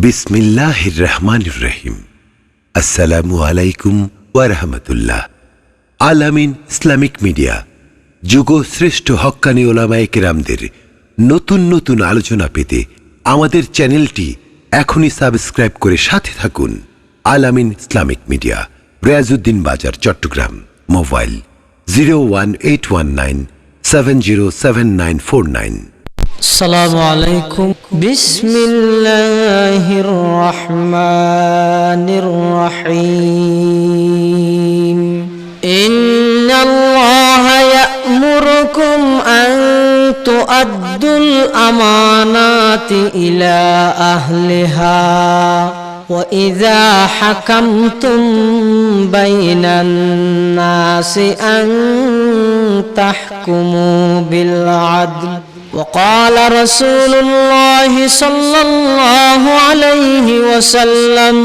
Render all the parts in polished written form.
বিসমিল্লাহির রহমানির রহিম। আসসালামু আলাইকুম ওয়া রাহমাতুল্লাহ। আল আমিন ইসলামিক মিডিয়া যুগ শ্রেষ্ঠ হক্কানি ওলামায়ে কেরামদের নতুন নতুন আলোচনা পেতে আমাদের চ্যানেলটি এখনই সাবস্ক্রাইব করে সাথে থাকুন। আল আমিন ইসলামিক মিডিয়া, রিয়াজউদ্দিন বাজার, চট্টগ্রাম। মোবাইল 01819707949। আসসালামু আলাইকুম। বিসমিল্লাহির রহমানির রহিম। ইন্নাল্লাহা ইয়া'মুরুকুম আন তু'আদ্দুল আমানাতি ইলা আহলিহা ওয়া ইযা হাকামতুম বাইনান নাসি আন তাহকুমু বিল আদল। وقال رسول الله صلى الله عليه وسلم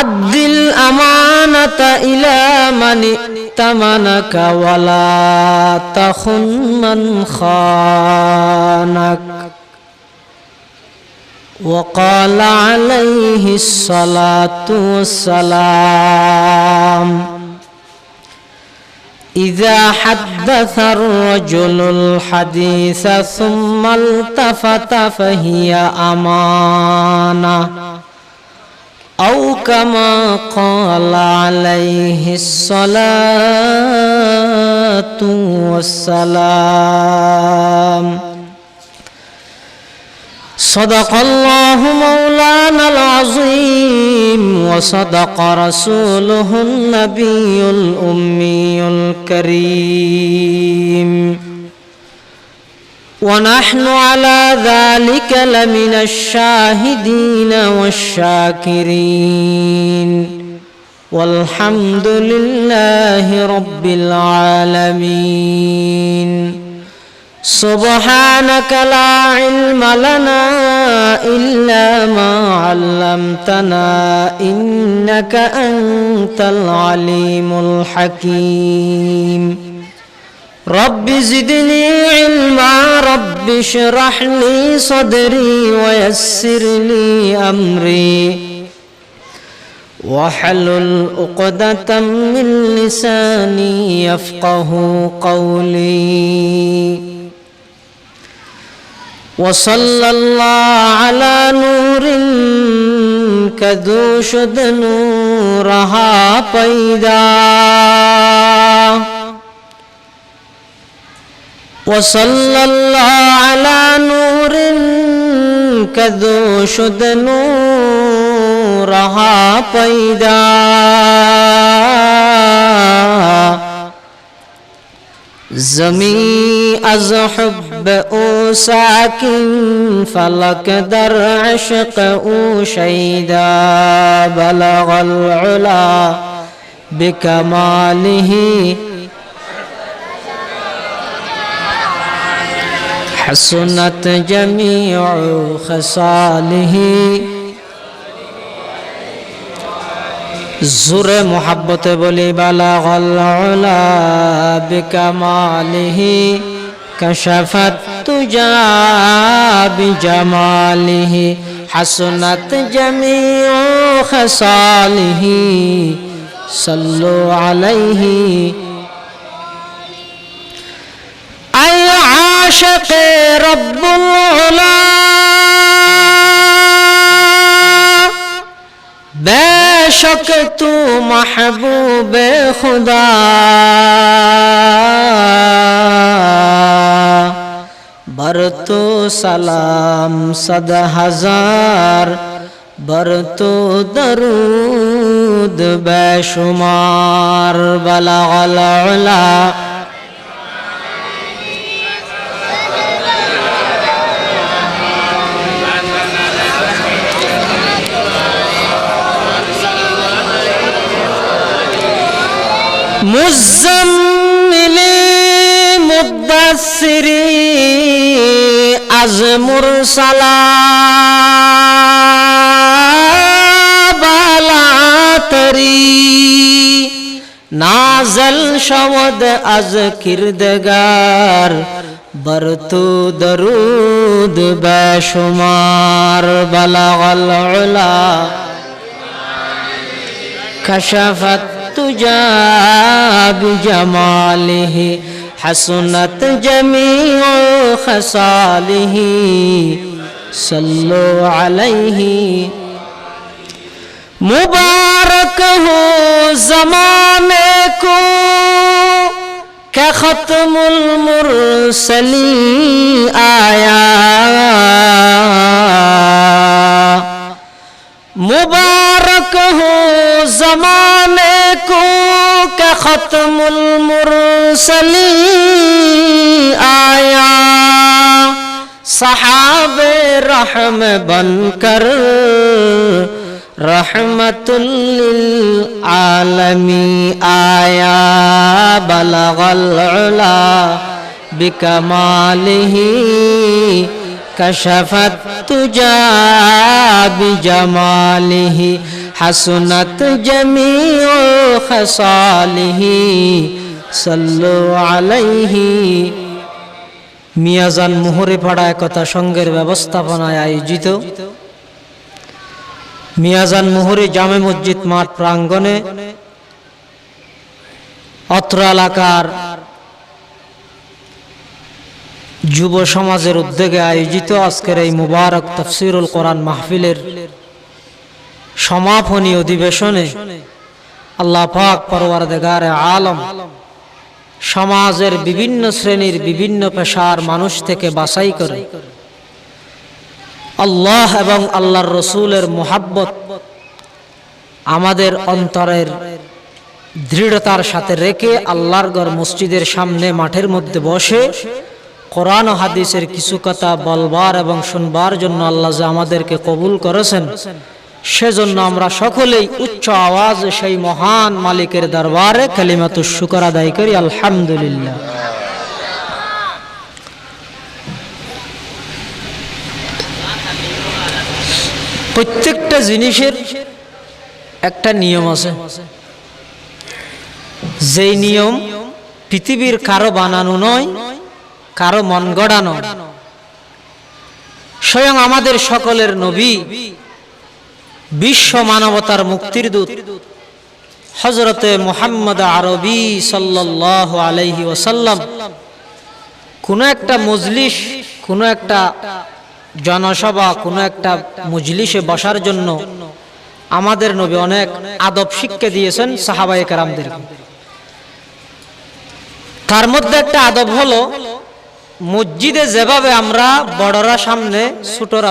أد الأمانة إلى من ائتمنك ولا تخن من خانك. وقال عليه الصلاة والسلام إذا حدث الرجل الحديث ثم التفت فهي أمانة أو كما قال عليه الصلاة والسلام. صدق الله مولانا العظيم وصدق رسوله النبي الأمي الكريم ونحن على ذلك لمن الشاهدين والشاكرين والحمد لله رب العالمين. سبحانك لا علم لنا إلا ما علمتنا إنك أنت العليم الحكيم. رب زدني علما رب اشرح لي صدري ويسر لي أمري واحلل عقدة من لساني يفقه قولي. وصلى الله على نور كدوشد نورها پیدا. وصلى الله على نور كدوشد نورها پیدا. زمین از حب او ساکن فلک در عشق او شیدا. بلغ العلا بکماله حسنت جمیع خصاله. زور محبت بولی بلغل علا بکماله کشفت تجا بجماله حسنت جمیع خصاله. صلو علیه ای عاشق رب العلا बेशक तू महबूब खुदा. बर तो सलाम सद हजार बर तो दरूद बेशुमार. बलगल उला मुज़म्मिली मुद्दस्सिरी अज़ मुरसला बालातरी नाज़ल शवद अज़ किरदगार बरतू दरूद बेशुमार बलगल उला कशफत तुजा बिजमालिही हसनत जमीउ खसालिही सल्लु अलैहि मुबारक हो ज़माने को क्या खत्मुल मुरसली आया मुबारक हो ज़माने को क्या खत्मुल मुरसली आया सहाबे रहम बनकर रहमतुल लिल आलमी आया बलगल उला बिकमालिही कशफत तुजा बिजमालिही हसनत जमीउ खसालिही सल्लु अलैहि মিয়াজান মোহরে পাড়া একতা সংঘের ব্যবস্থাপনায় আয়োজিত মিয়াজান মোহরে জামে মসজিদ মাঠ প্রাঙ্গণে অত্র এলাকার যুব সমাজের উদ্যোগে আয়োজিত আজকের এই মুবারক তাফসীরুল কোরআন মাহফিলের সমাপনী অধিবেশনে আল্লাহ পাক পরওয়ারদিগারে আলম সমাজের বিভিন্ন শ্রেণীর বিভিন্ন পেশার মানুষ থেকে বাছাই করে আল্লাহ এবং আল্লাহর রসুলের মুহাব্বত আমাদের অন্তরের দৃঢ়তার সাথে রেখে আল্লাহর ঘর মসজিদের সামনে মাঠের মধ্যে বসে কোরআন ও হাদিসের কিছু কথা বলবার এবং শুনবার জন্য আল্লাহ যে আমাদেরকে কবুল করেছেন সেজন্য আমরা সকলেই উচ্চ আওয়াজে সেই মহান মালিকের দরবারে কালিমাতুশ শুকর আদায় করি আলহামদুলিল্লাহ। প্রত্যেকটা জিনিসের একটা নিয়ম আছে, যেই নিয়ম পৃথিবীর কারো বানানো নয়, কারো মন গড়ানো। স্বয়ং আমাদের সকলের নবী, বিশ্ব মানবতার মুক্তির দূত হযরতে মুহাম্মদ আরবি সাল্লাল্লাহু আলাইহি ওয়াসাল্লাম কোন একটা মজলিস, কোন একটা জনসভা, কোন একটা মজলিসে বসার জন্য আমাদের নবী অনেক আদব শিক্ষা দিয়েছেন সাহাবায়ে কেরামদেরকে। তার মধ্যে একটা আদব হলো, মসজিদে যেভাবে আমরা বড়রা সামনে ছোটরা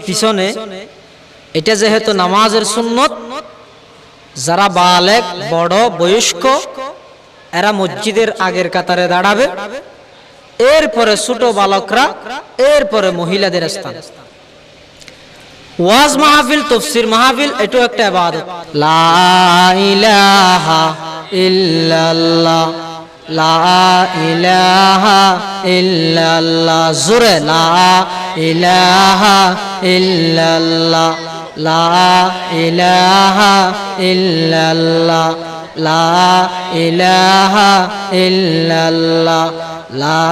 পিছনে, এটা যেহেতু নামাজের সুন্নত, যারা বালেগ বড় বয়স্ক এরা মসজিদের আগের কাতারে দাঁড়াবে, এরপরে ছোট বালকরা, এরপরে মহিলাদের স্থান। ওয়াজ মাহফিল, তাফসীর মাহফিল এটাও একটা ইবাদত। লা ইলাহা ইল্লাল্লাহ, লা ইলাহা ইল্লাল্লাহ, জোরে লা ইলাহা ইল্লাল্লাহ, লা ইলাহা ইল্লাল্লাহ, লা ইলাহা ইল্লাল্লাহ, লা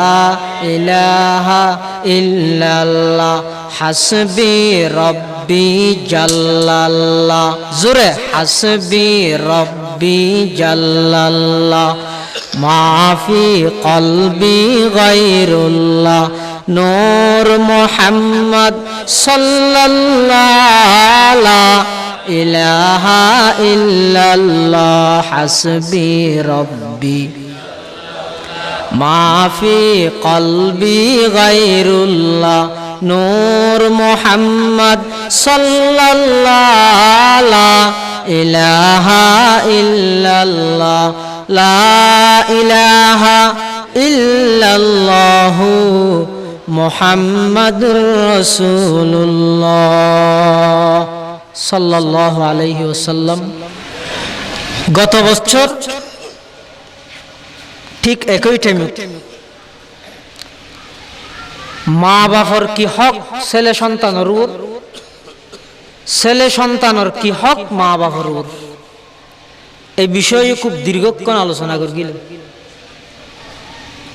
ইলাহা ইল্লাল্লাহ, হাসবি রব্বি জাল্লাল্লাহ, জোরে হাসবি রব্বি জাল্লাল্লাহ, মাফি কলবি গায়রুল্লাহ, নূর মুহাম্মদ সাল্লাল্লাহু লা ইলাহা ইল্লাল্লাহ, হাসবি রব্বি মাফি কলবি গায়রুল্লাহ, নূর মুহাম্মদ সাল্লাল্লাহু লা ইলাহা ইল্লাল্লাহ, লা ইলাহা ইল্লাল্লাহু মুহাম্মাদুর রাসূলুল্লাহ সাল্লাল্লাহু আলাইহি ওয়াসাল্লাম। গত বছর ঠিক একই টাইমে মা বাবার কি হক ছেলে সন্তানের উপর, ছেলে সন্তানের কি হক মা বাবার উপর, এই বিষয়ে খুব দীর্ঘক্ষণ আলোচনা করে গেলেন।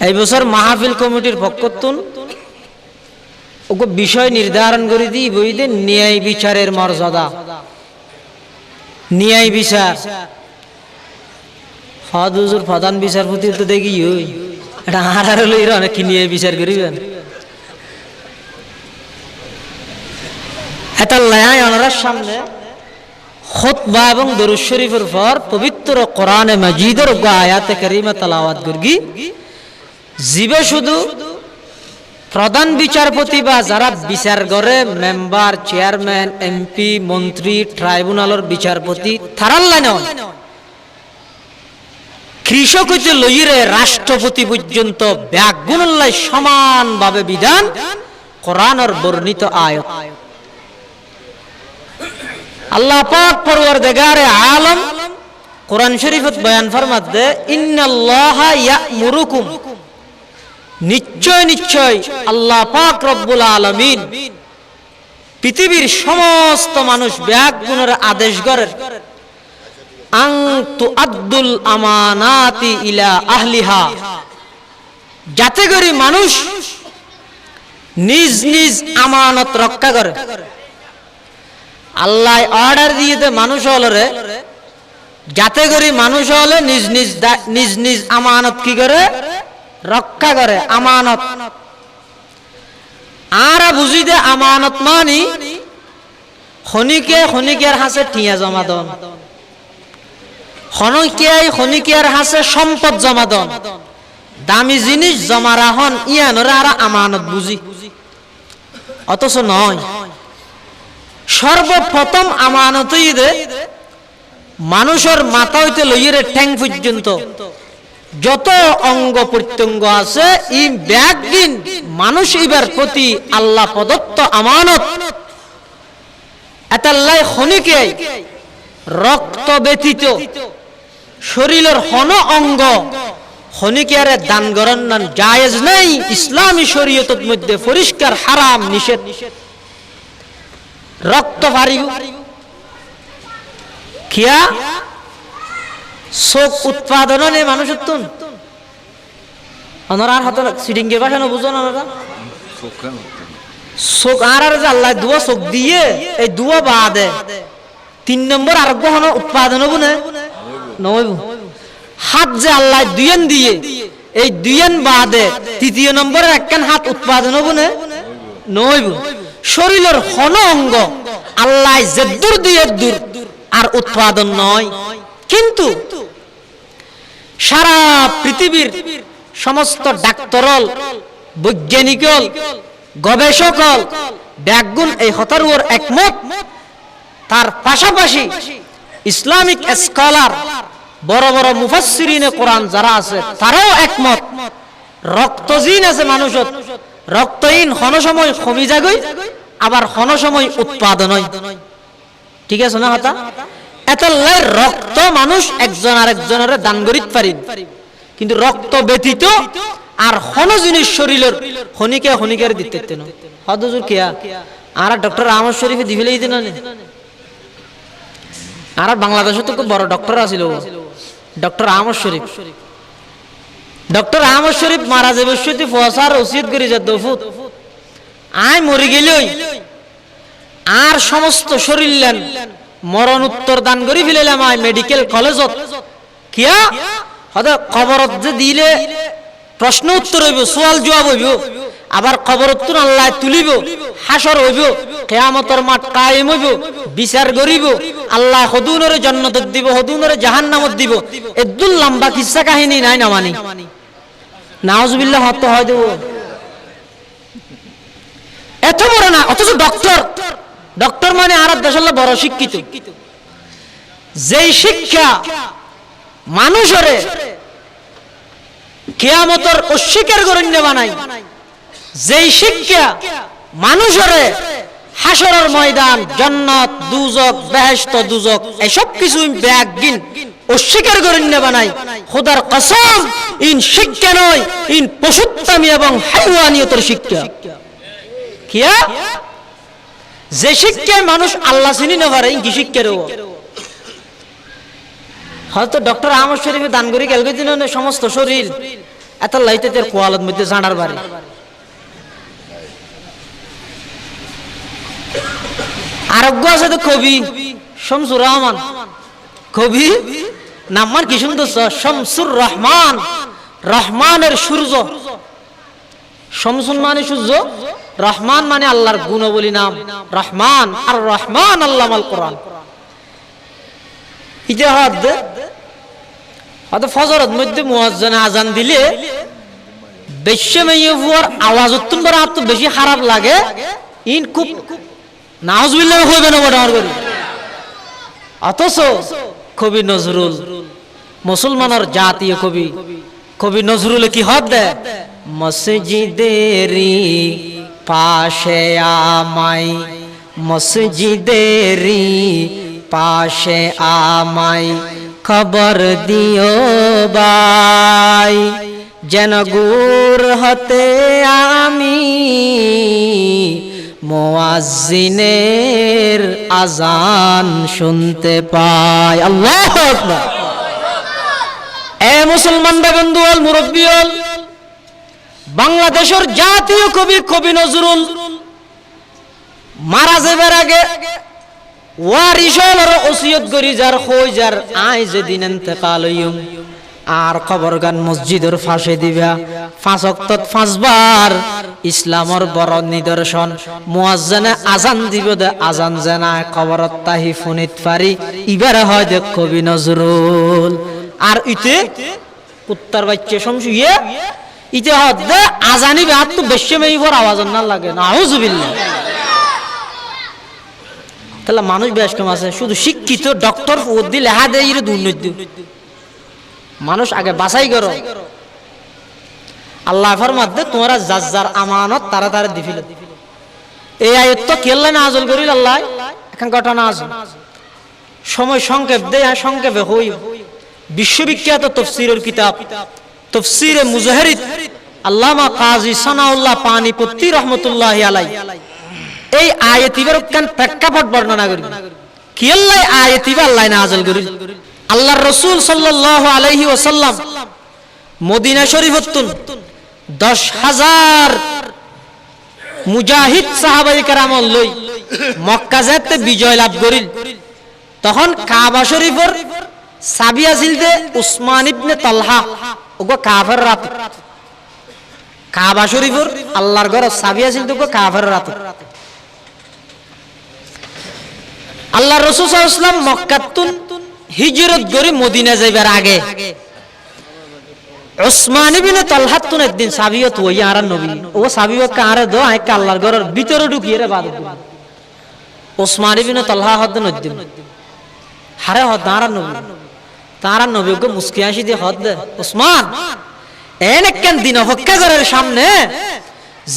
এই বছর মাহফিল কমিটির পক্ষতুন ওকে বিষয় নির্ধারণ করে দিই বইতে ন্যায় বিচারের মর্যাদা, ন্যায় বিচার। হুজুর প্রধান বিচারপতি তো দেখি ওই এটা আর হলো এরা অনেক কি ন্যায় বিচার করিবেন। এটা লাই ওনার সামনে খুতবা এবং দরুদ শরীফের পর পবিত্র কোরআনে মাজিদের আয়াতে কারিমা তেলাওয়াত করগি। জিবে শুধু প্রধান বিচারপতি বা যারা বিচার করে মেম্বার, চেয়ারম্যান, এমপি, মন্ত্রী, ট্রাইব্যুনালের বিচারপতি তারাল্লা নয়, কৃষক হইতে লইরে রাষ্ট্রপতি পর্যন্ত ব্যাগুণল্লাই সমানভাবে বিধান কোরআনের বর্ণিত আয়াত। আল্লাহ পাক পরওয়ারদিগারে আলম কোরআন শরীফত বয়ান ফরমাতে ইন্নাল্লাহা ইয়া'মুরুকুম, নিশ্চয় নিশ্চয় আল্লাহ পাক রব্বুল আলামিন পৃথিবীর সমস্ত মানুষ ব্যাগুণের আদেশ করেন আন তুআদ্দুল আমানাতি ইলা আহলিহা, যাতে করে মানুষ নিজ নিজ আমানত রক্ষা করে। আল্লাহ অর্ডার দিয়েতে মানুষ হলরে যাতে করে মানুষ হলে নিজ নিজ নিজ নিজ আমানত কি করে রক্ষা করে, আমানত। আর বুঝিতে আমানত মানি খনিকের হাসে ঠিয়া জমা দন, খনিকের হাসে সম্পদ জমা দন, দামি জিনিস জমা রাহন ইয়ানরে আর আমানত বুঝি। অথচ নয়, সর্বপ্রথম আমানতই দে মানুষের মাথা হইতে লইরে ঠ্যাং পর্যন্ত যত অঙ্গ প্রত্যঙ্গ আছে ই ব্যাগিন মানুষ এবার প্রতি আল্লাহ প্রদত্ত আমানত। এতাল্লাই খনিকে রক্ত ব্যতীত শরীরের হন অঙ্গ খনিকের দান করার নাম জায়েজ নাই। ইসলামী শরীয়তের মধ্যে পরিষ্কার হারাম নিষেধ। রক্ত পারিব কিয়া শোক উৎপাদন নেই মানুষের তুন ওনার হাতে সিডিংয়ের ভাষা না বুঝো না ওনারা শোক আর যে আল্লাহ দুয়া শোক দিয়ে এই দুয়া বাদে 3 নম্বর আরোগ্য হন উৎপাদন হবো না নইব। হাত যে আল্লাহ দুয়েন দিয়ে এই দুয়েন বাদে 3য় নম্বরের একখান হাত উৎপাদন হবো না নইব। শরীরের হন অঙ্গ আল্লাহ জেদ্দুর দিয়ে দূর আর উৎপাদন নয়। কিন্তু সারা পৃথিবীর সমস্ত ডাক্তারল, বৈজ্ঞানিকল, গবেষকল ব্যাগুণ এই হতারুর একমত। তার পাশাপাশি ইসলামিক স্কলার, বড় বড় মুফাসসিরিনে কোরআন যারা আছে তারাও একমত। রক্তহীন আছে মানুষত, রক্তহীন হন সময় কমি যাগই আবার হন সময় উৎপাদন হয়। ঠিক আছে না কথা? এতলাই রক্ত মানুষ একজন আরেকজনের দান করিতে পারিন, কিন্তু রক্ত ব্যতীত আর হন জিনিস শরীরের খনিকের দিতে না। হদুজুর কিয়া আর ডক্টর আহমদ শরীফে দিবিলেই দিন আর বাংলাদেশে তো খুব বড় ডক্টর আছিল ডক্টর আহমদ শরীফ। ডক্টর আহমদ শরীফ মারা যাবে সত্যি ফসার ওসিয়ত করি যে দফুত আয় মরি গেলই আর সমস্ত শরীর লেন মরণ উত্তর দান করি ফেলাম আয় মেডিকেল কলেজত। কিয়া হয়তো খবরত যে দিলে প্রশ্ন উত্তর হইব, সোয়াল জবাব হইব, আবার খবর উত্তর আল্লাহ তুলিব, হাসর হইব, কিয়ামতের মাঠ কায়েম হইব, বিচার করিব, আল্লাহ হদুনরে জান্নাত দিব, হদুনরে জাহান্নামত দিব। এদুল লম্বা কিসসা কাহিনী নাই না মানি নাউজুবিল্লাহ হত হয় দেব এত বড় না। অথচ ডক্টর মানে আর দেশাল্লাহ বড় শিক্ষিত। যেই শিক্ষা মানুষের কিয়ামতের অস্বীকার গণ্য বানাই, যেই শিক্ষা মানুষের হাসরের ময়দান, জান্নাত, দুজক, বেহেশত, দুজক এসব কিছু ব্যাগিন অস্বীকার গণ্য বানাই, খোদার কসম ইন শিক্ষা নয়, ইন পশুত্বামি এবং হাইওয়ানিয়তের শিক্ষা। কিয়া যে শিক্ষায় মানুষ আল্লাহ চিনি না পারে কি শিক্ষার হয়তো ডক্টর আহমদ শরীফে দান করি গেল দিন সমস্ত শরীর এত লাইতে তের কোয়ালত মধ্যে জানার বাড়ি আরোগ্য আছে তো কবি শামসুর রহমান কবি নাম্বার কি সুন্দর শামসুর রহমান রহমানের সূর্য শামসুন মানে সূর্য রহমান মানে আল্লাহর গুণবলী নাম রহমান আর রহমান আল্লামাল কোরআন ইতিহাদ ফজরের মধ্যে মুয়াজ্জিনে আজান দিলে বেশি মেয়ের আওয়াজ উত্তম করে তো বেশি খারাপ লাগে ইন খুব নাউজুবিল্লাহ হইবে না বড় করি অথচ কবি নজরুল মুসলমানের জাতীয় কবি কবি নজরুল কি হদ দেয় মসজিদেরি পাশে আমায় মসজিদেরি পাশে আমায় খবর দিও ভাই যেন গুর হতে আমি মুয়াজ্জিনের আজান শুনতে পাই আল্লাহু আকবার এ মুসলমান বন্ধু আল মুরব্বী হল বাংলাদেশের জাতীয় কবি কবি নজরুল মারা যাবার আগে ওয়ারিসের ওসিয়ত করি যার হই যার আই যেদিন ইন্তেকাল হইম আর কবরগান মসজিদের ফাঁসে দিবা 5 ওয়াক্ত 5 বার ইসলামের বড় নিদর্শন মুয়াজ্জিনে আজান দিব দে আজান জানা কবরত তাহি ফুনিত পারি ইবারে হয় দে কবি নজরুল আর ইতে কুত্তার বাচ্চা শামসুয়ে ইতে হদ দে আজানি বাত তো বেশি মেইবর আওয়াজ না লাগে নাউজুবিল্লাহ তাহলে মানুষ বেশ কম আছে শুধু শিক্ষিত ডক্টর ফৌদ্দি লেহা দেয় এর দুর্নীতি মানুষ আগে বাছাই করো আল্লাহ ফরমাত দে তোমরা যার আমানত তারা তারা দিফিল এই আয়াত তো কেল্লা নাযিল করিল আল্লাহ এখন ঘটনা আছে সময় সংক্ষেপ দে আর সংক্ষেপে হই বিশ্ববিখ্যাত তাফসীরের কিতাব তাফসীরে মুজাহিদ আল্লামা কাজী সানাউল্লাহ পানিপত্তি রাহমাতুল্লাহি আলাইহি এই আয়াতিবার কান প্রেক্ষাপট বর্ণনা করি কি আল্লাহ আয়াতিবা আল্লাহ নাযিল করিল আল্লাহর রাসূল সাল্লাল্লাহু আলাইহি ওয়াসাল্লাম মদিনা শরীফতুন 10,000 মুজাহিদ সাহাবায়ে কেরাম লই মক্কা যেতে বিজয় লাভ করিল তখন কাবা শরীফের চাবি আছিল দে উসমান ইবনে তালহা ওগো কাফের রাত কাবা শরীফের আল্লাহর ঘর চাবি আছিল তো কাফের রাত আল্লাহর রাসূল সাল্লাল্লাহু আলাইহি ওয়াসাল্লাম মক্কাতুন হিজরত করে মদিনা যাইবার আগে উসমান ইবনে তালহা তুন একদিন সাবিয়ত হই আর নবী ও সাবিয়ত কারে দো আই আল্লাহর ঘরের ভিতরে ঢুকিয়ে রে বাদ উসমান ইবনে তালহা হদ নদ্দিন হারে হদ আর নবী তার নবী গো মুস্কি হাসি দিয়ে হদ উসমান এনেকেন দিন হক্কা ঘরের সামনে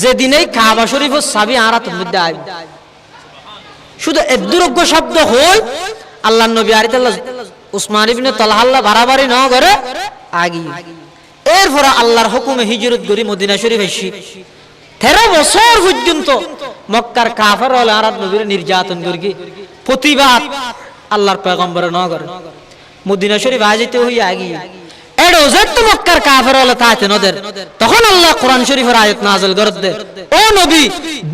যেদিনই কাবা শরীফের চাবি আরাতের মধ্যে আইব শুধু এদুরজ্ঞ শব্দ হই আল্লাহর নবী আরিতাল্লাহ উসমান ইবনে তালহা আল্লাহ বাড়াবাড়ি না করে আগি এরপর আল্লাহর হুকুমে হিজরত করি মদিনা শরীফ এসি 13 বছর পর্যন্ত মক্কার কাফের ওলা আরব নবীর নির্যাতন করি প্রতিবাদ আল্লাহর পয়গম্বর না করে মদিনা শরীফ আইতে হই আগি এডো যত মক্কার কাফের ওলা তাতে নদের তখন আল্লাহ কোরআন শরীফের আয়াত নাযিল করে দে ও নবী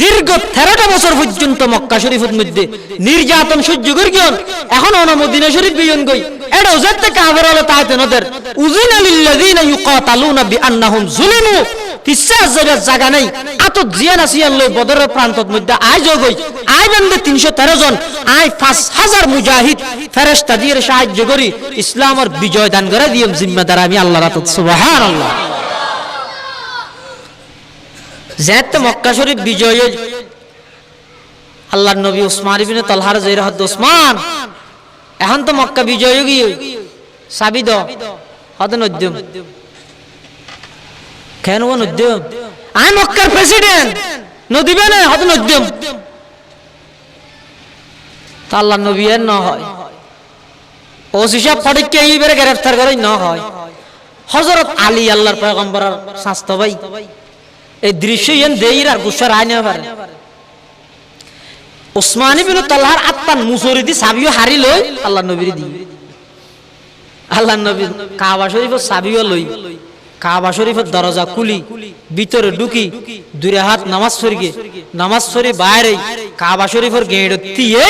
দীর্ঘ 13টা বছর পর্যন্ত মক্কা শরীফের মধ্যে নির্যাতন সহ্য করিয়ন এখন ওনা মদিনা শরীফ বিয়ন গই এডো যত কাফের ওলা তাতে নদের উযিনা লিল্লাযিনা ইউকাতালুনা বিআন্নাহুম যুলিমু কিসা জায়গা নাই আত জিয়ান আসিয়ান লই বদরের প্রান্তর মধ্যে আই জগই আই বন্দে 313 জন আই 5000 মুজাহিদ ফেরেশতা দিয়ে সাহায্য করি ইসলামের বিজয় দান করে দিম জিম্মাদার আমি আল্লাহর রাত সুবহানাল্লাহ যেত মক্কা শরীফ বিজয় আল্লাহর নবী উসমান ইবনে তালহার জয়রা হদ উসমান এখন তো মক্কা বিজয় গই চাবি দাও হদ নদ্যম কেন ও নদ্যম আই মক্কার প্রেসিডেন্ট নদিবে না হদ নদ্যম তা আল্লাহর নবী এর না হয় ও সিসাব ফটিককে এইবারে গ্রেফতার করে না হয় হযরত আলী আল্লাহর পয়গম্বরের শাস্ত ভাই এই দৃশ্য এন দেইর আর গুসার আয় না পারে উসমান ইবনে তালহার আত্মান মুসরিদি সাবিও হারি লই আল্লাহর নবীর দি আল্লাহর নবী কাবা শরীফের সাবিও লই কাবা শরীফের দরজা খুলি ভিতরে ঢুকি দুই হাত নামাজ পড়ি নামাজ পড়ি বাইরে কাবা শরীফের গেট দিয়ে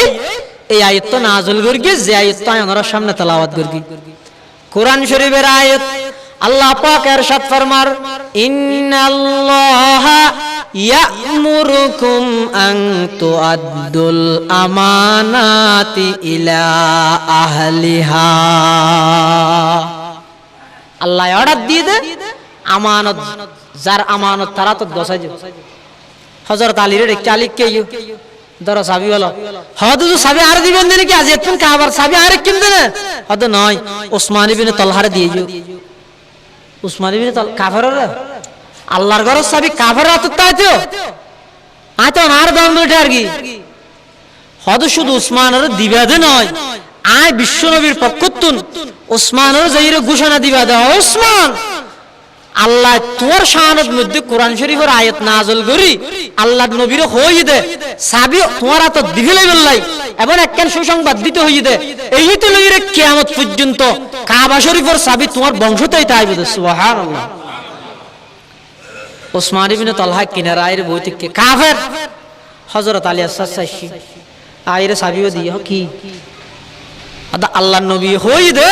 এই আয়াত নাযিল করি যে আয়াতটা আমরা সামনে তেলাওয়াত করি কোরআন শরীফের আয়াত আল্লাহ পাক ইরশাদ ফরমার ইন্নাল্লাহা ইয়া'মুরুকুম আন তুআদ্দুল আমানাতি ইলা আহলিহা আল্লাহ অর্ডার দিয়ে দে আমানত যার আমানত তারা তো গছাই যে হযরত আলী রে চালিক কে ধরো চাবি হলো হয়তো চাবি আর দিবেন নাকি আজ এতক্ষণ কাবার চাবি আর কিনবে না হয়তো নয় ওসমান ইবনে তালহার দিয়ে দিও ওসমান ইবনে কাফের রে আল্লাহর ঘরের চাবি কাফের হাতে তাইতো আইতো আর দাম বলতে আর কি হয়তো শুধু ওসমানের দিবে দে নয় আয় বিশ্ব নবীর পক্ষতুন ওসমানের যাইরে ঘোষণা দিবা দাও ওসমান আল্লাহ তোর শানের মধ্যে কোরআন শরীফের আয়াত নাযিল করি আল্লাহর নবীর হই দে সাবি তোমার হাতে দিবেলাই বললাই এবং একখান সুসংবাদ দিতে হই দে এই তো লইরে কিয়ামত পর্যন্ত কাবা শরীফের চাবি তোমার বংশতেই তাইবে সুবহানাল্লাহ ওসমান ইবনে তালহা কিনারায়ের বৈতিককে কাফের হযরত আলী আসসাসি আইরে চাবিও দিও কি আদা আল্লাহর নবী হই দে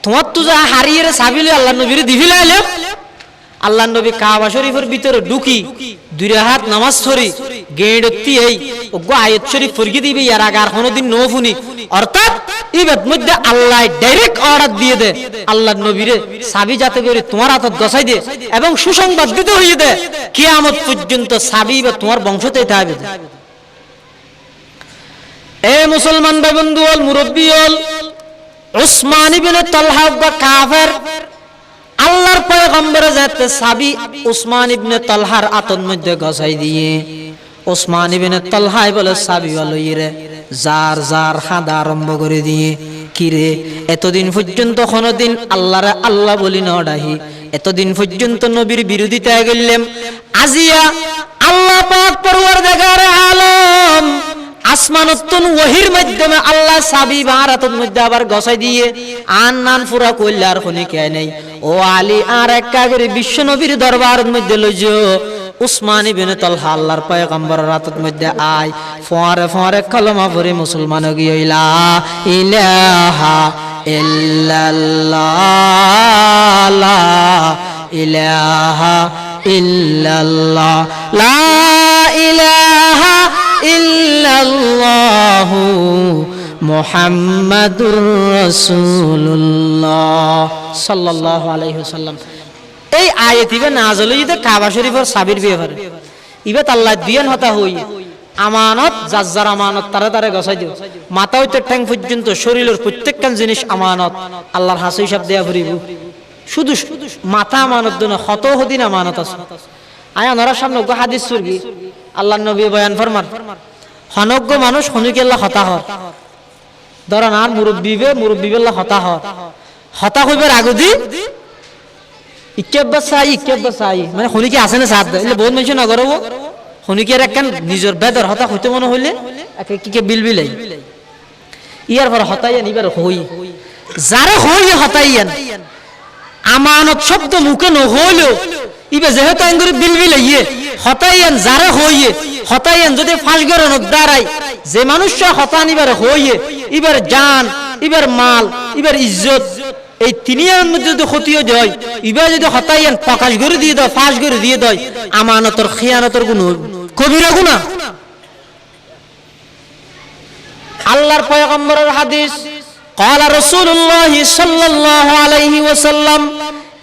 তোমার তো যা হারিয়ে রে চাবিলে আল্লাহর নবীরে দিবিলাইলে আল্লাহর নবী কাবা শরীফের ভিতরে ঢুকি দুই হাত নামাজ পড়ি গেড়তি এই ওগো আয়াত শরীফ পড়ি দিবি এর আগে আর কোনদিন নো শুনি অর্থাৎ ইবাদ মধ্যে আল্লাহ ডাইরেক্ট অর্ডার দিয়ে দে আল্লাহর নবীরে চাবি যাতে করে তোমার হাতত গছাই দে এবং সুসংবাদ দিতে হই দে কিয়ামত পর্যন্ত চাবি বা তোমার বংশতেই থাকবে এ মুসলমান ভাই বন্ধু হল মুরব্বী হল ওসমান ইবনে তালহা কাফের আল্লাহর পয়গম্বরে যাতে চাবি ওসমান ইবনে তালহার আতন মধ্যে গছাই দিয়ে ওসমান ইবনে তালহাই বলে চাবি লইরে জার জার হাদা আরম্ভ করে দিয়ে কিরে এতদিন পর্যন্ত কোনদিন আল্লাহরে আল্লাহ বলি না ডাহি এতদিন পর্যন্ত নবীর বিরোধিতায় গেলাম আজিয়া আল্লাহ পাক পরওয়ারদিগার আলম আসমানতুন ওহির মাধ্যমে আল্লাহ চাবি ভারতের মধ্যে আবার গছাই দিয়ে আন পুরা কইলে আর কোনি কে নাই ও আলী আর একটা করে বিশ্ব নবীর দরবারের মধ্যে লইজো উসমান ইবনে তালহা আল্লাহর পয়গম্বরের রাতের মধ্যে আয় ফোয়ারে ফোয়ারে কলমা পড়ে মুসলমান হইয়া লা ইলাহা ইল্লাল্লাহ লা ইলাহা ইল্লাল্লাহ লা ইলাহা ইল্লাল্লাহু মুহাম্মাদুর রাসূলুল্লাহ সাল্লাল্লাহু আলাইহি ওয়াসাল্লাম এই আয়াত ইবে নাযিল হইতে কাবা শরীফের চাবির ব্যাপারে ইবে আল্লাহ দিয়েন হতা হই আমানত যার আমানত তারে তারে গছাই দিও মাথা হইতে ঠ্যাং পর্যন্ত শরীরের প্রত্যেকটা জিনিস আমানত আল্লাহর হাসি হিসাব দেয়া ভরিব শুধু মাথা আমানত দনা কত হদিন আমানত আছে আয়া নরার সামনে গো হাদিস সুরগি আল্লাহর নবী বয়ান ফরমান হনজ্ঞ মানুষ হনুকে আল্লাহ হতা হয় ধরেন আর মুরব্বী আল্লাহ হতা হয় হতা হইবার আগদি ইকেব্বা চাই মানে হনুকে আছে না সাথ দেয় বহুত মানুষ না করবো হনুকে একখান নিজের বেদর হতা হইতে মনে হইলে কি বিলবিলাই ইয়ার পর হতাইয়ান এবার হই যারে হই হতাইয়ান আমানত শব্দ মুখে নহইলেও ইবে যেহেতু আঙ্গুরে বিলবিলাইয়ে হতাইয়ান যারে হইয়ে হতাইয়ান যদি ফাঁস গরে দাঁড়াই যে মানুষটা হতানিবার হইয়ে এবার জান এবার মাল এবার ইজ্জত এই তিনিয়ার মধ্যে যদি ক্ষতিও যায় এবার যদি হতাইয়ান প্রকাশ করে দিয়ে দেয় ফাঁস করে দিয়ে দেয় আমানতর খিয়ানতর গুণ কবিরা গুনাহ আল্লাহর পয়গম্বরের হাদিস قال رسول الله صلى الله عليه وسلم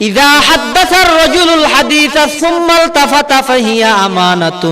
إذا حدث الرجل الحديث ثم التفت فهي أمانة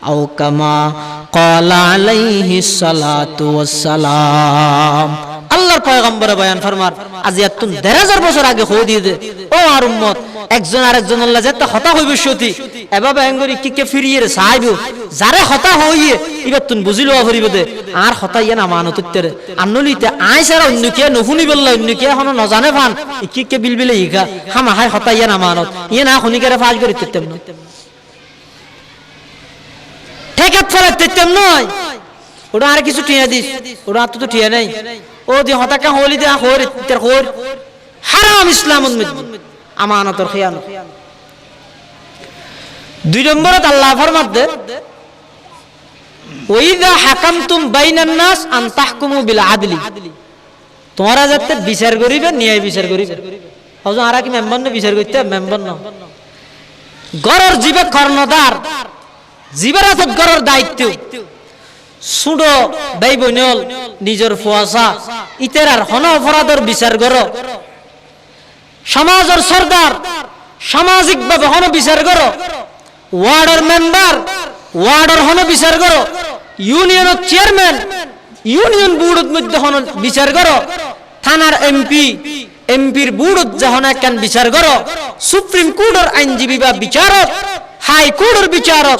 أو كما قال عليه الصلاة والسلام আল্লাহর পয়গম্বর বয়ান ফরমার আজ এতন 1000 বছর আগে হয়ে দিয়ে দে ও আর উম্মত একজন আরেকজন আল্লাহ যেতে হতা হইবে সতি এভাবে আঙ্গুরি কিকে ফিরিয়ে রে সাইবো যারে হতা হইয়ে ইবা তুন বুঝিলো ভরিবে দে আর হতা ইয়া আমানত উত্তরে আনলিতে আইসারা অন্যকে নফুনি বললা অন্যকে এখন ন জানে ফান কিকে বিলবিলে ইগা হামা হাই হতা ইয়া আমানত ইয়া না খনিকেরে ফাজ করি তেতেম না ঠেকাত ফলে তেতেম নয় ওটা আর কিছু টিয়া দিস ওটা তো টিয়া নাই ও দি হতাকা হলি দে হর তের হর হারাম ইসলামের মধ্যে আমানতর খিয়ানত। 2 নম্বরে আল্লাহ ফরমাতে ওয়াইদা হাকামতুম বাইনান নাস আন তাহকুমু বিল আদলি, তোমরা যাতে বিচার করিবে ন্যায় বিচার করিবে। হযরত আরা কি মেম্বার না বিচার করতে মেম্বার না, গরর জিবে কর্ণধার, জিবের হাতত গরর দায়িত্ব। সুডো ভাই বোনল নিজের ফুয়াশা ইতেরার হন অপরাধের বিচার করো, সমাজের সরদার সামাজিকভাবে হন বিচার করো, ওয়ার্ডের মেম্বার ওয়ার্ডের হন বিচার করো, ইউনিয়নের চেয়ারম্যান ইউনিয়ন বোর্ডের মধ্যে হন বিচার করো, থানার এমপির বোর্ডত যখন একখান বিচার করো, সুপ্রিম কোর্টের আইনজীবী বা বিচারক, হাই কোর্টের বিচারক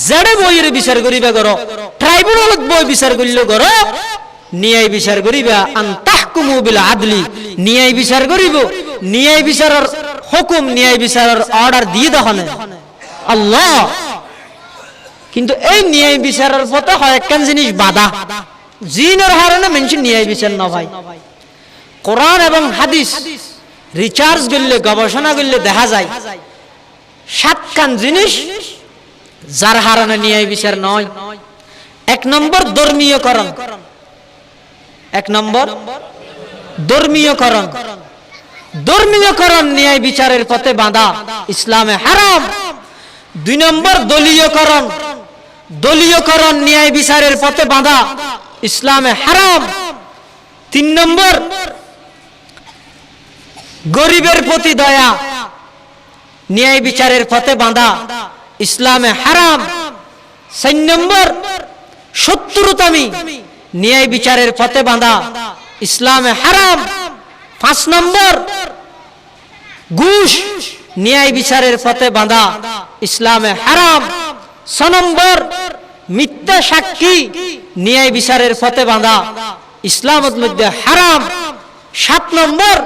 জেডে বইয়ের বিচার করিবা করো, ট্রাইব্যুনালত বই বিচার করিলে করো, ন্যায় বিচার করিবা। আন তাহকুমু বিল আদলি, ন্যায় বিচার করিব, ন্যায় বিচারের হুকুম ন্যায় বিচারের অর্ডার দিয়ে দহনে আল্লাহ। কিন্তু এই ন্যায় বিচারের পথে হয় একখান জিনিস বাধা, জিনের হারণে মানুষ ন্যায় বিচার না ভাই। কোরআন এবং হাদিস রিসার্চ করলে গবেষণা করলে দেখা যায় 7খান জিনিস যার হারণে ন্যায় বিচার নয়। 1 নম্বর ধর্মীয়করণ, 1 নম্বর ধর্মীয়করণ। ধর্মীয়করণ ন্যায় বিচারের পথে বাধা, ইসলামে হারাম। 2 নম্বর দলীয়করণ, দলীয়করণ ন্যায় বিচারের পথে বাধা, ইসলামে হারাম। 3 নম্বর গরিবের প্রতি দয়া, ন্যায় বিচারের পথে বাঁধা, ইসলামে হারাম। 4 নম্বর শত্রুতামি, ন্যায় বিচারের পথে বাঁধা, ইসলামে হারাম। 5 নম্বর ঘুষ, ন্যায় বিচারের পথে বাঁধা, ইসলামে হারাম। 6 নম্বর মিথ্যা সাক্ষী, ন্যায় বিচারের পথে বাঁধা, ইসলামের মধ্যে হারাম। 7 নম্বর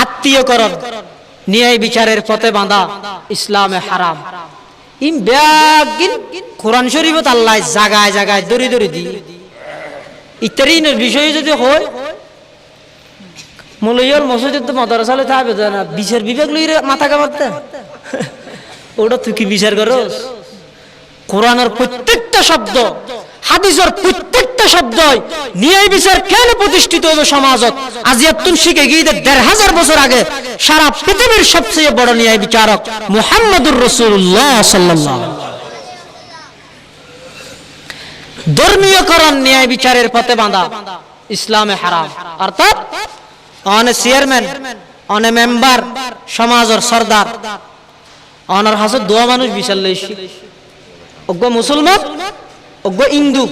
আত্মীয়করণ, ন্যায় বিচারের পথে বাঁধা, ইসলামে হারাম। ইম ব্যাগিন কোরআন শরীফত আল্লাহ জায়গায় জায়গায় দড়ি দড়ি দি ইত্যাদির বিষয়ে যদি হয় মৌলইয়াল মসজিদের তো মাদ্রাসালে থাকবে না, বিচার বিভাগ লইরে মাথা কামাতে ওটা তুই কি বিচার করস? কোরআনের প্রত্যেকটা শব্দ, হাদিসের প্রত্যেকটা শব্দ ন্যায় বিচার কেন প্রতিষ্ঠিত হবে সমাজত? আজিয়াতুন শিখে গিয়ে ১৫০০ বছর আগে সারা পৃথিবীর সবচেয়ে বড় ন্যায় বিচারক মুহাম্মদুর রাসূলুল্লাহ সাল্লাল্লাহু আলাইহি ওয়াসাল্লাম। ধর্মীয়করণ ন্যায় বিচারের পথে বাঁধা, ইসলামে হারাম। অর্থাৎ অনে চেয়ারম্যান, অনে মেম্বার, সমাজের সরদার, অনার হাসত দোয়া মানুষ বিচার লইছি, অজ্ঞ মুসলমান, অজ্ঞ হিন্দু,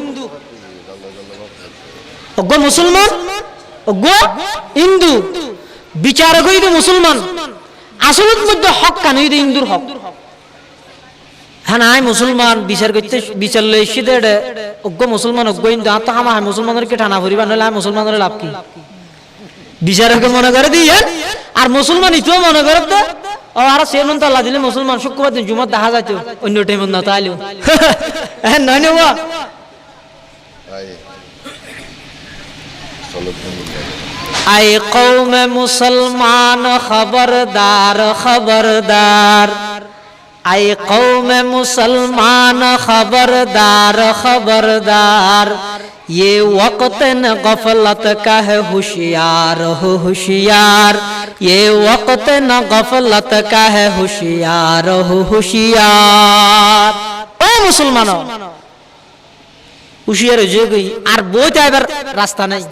অজ্ঞ মুসলমান, অজ্ঞ হিন্দু, বিচারক হইতে মুসলমান, আসলের মধ্যে হক কান হইতে হিন্দুর হক। হ্যাঁ নাই মুসলমান বিচার করতে বিচার লইছি দে অজ্ঞ মুসলমান অজ্ঞ হিন্দু, আর তো হামা মুসলমানের কে টানা ফুরিবা, নইলে মুসলমানের লাভ কি? বিচারকে মনে করে দিয়ে আর মুসলমান ইতিও মনে করে তো আর চেয়ারম্যান তো আল্লাহ দিলে মুসলমান শুক্রবার দিন জুমার দেখা যাইত, অন্য টাইমত না তাইলেও নয় নেওয়া। আই কওমে মুসলমান খবরদার খবরদার, আই কওমে মুসলমান খবরদার খবরদার, ये वक्त न गफलत का है होशियार हो होशियार, ये वक्त न गफलत का है होशियार हो होशियार। ओ मुसलमानो হুশিয়ার হয়ে গই আর বইতে এবার রাস্তা নাই।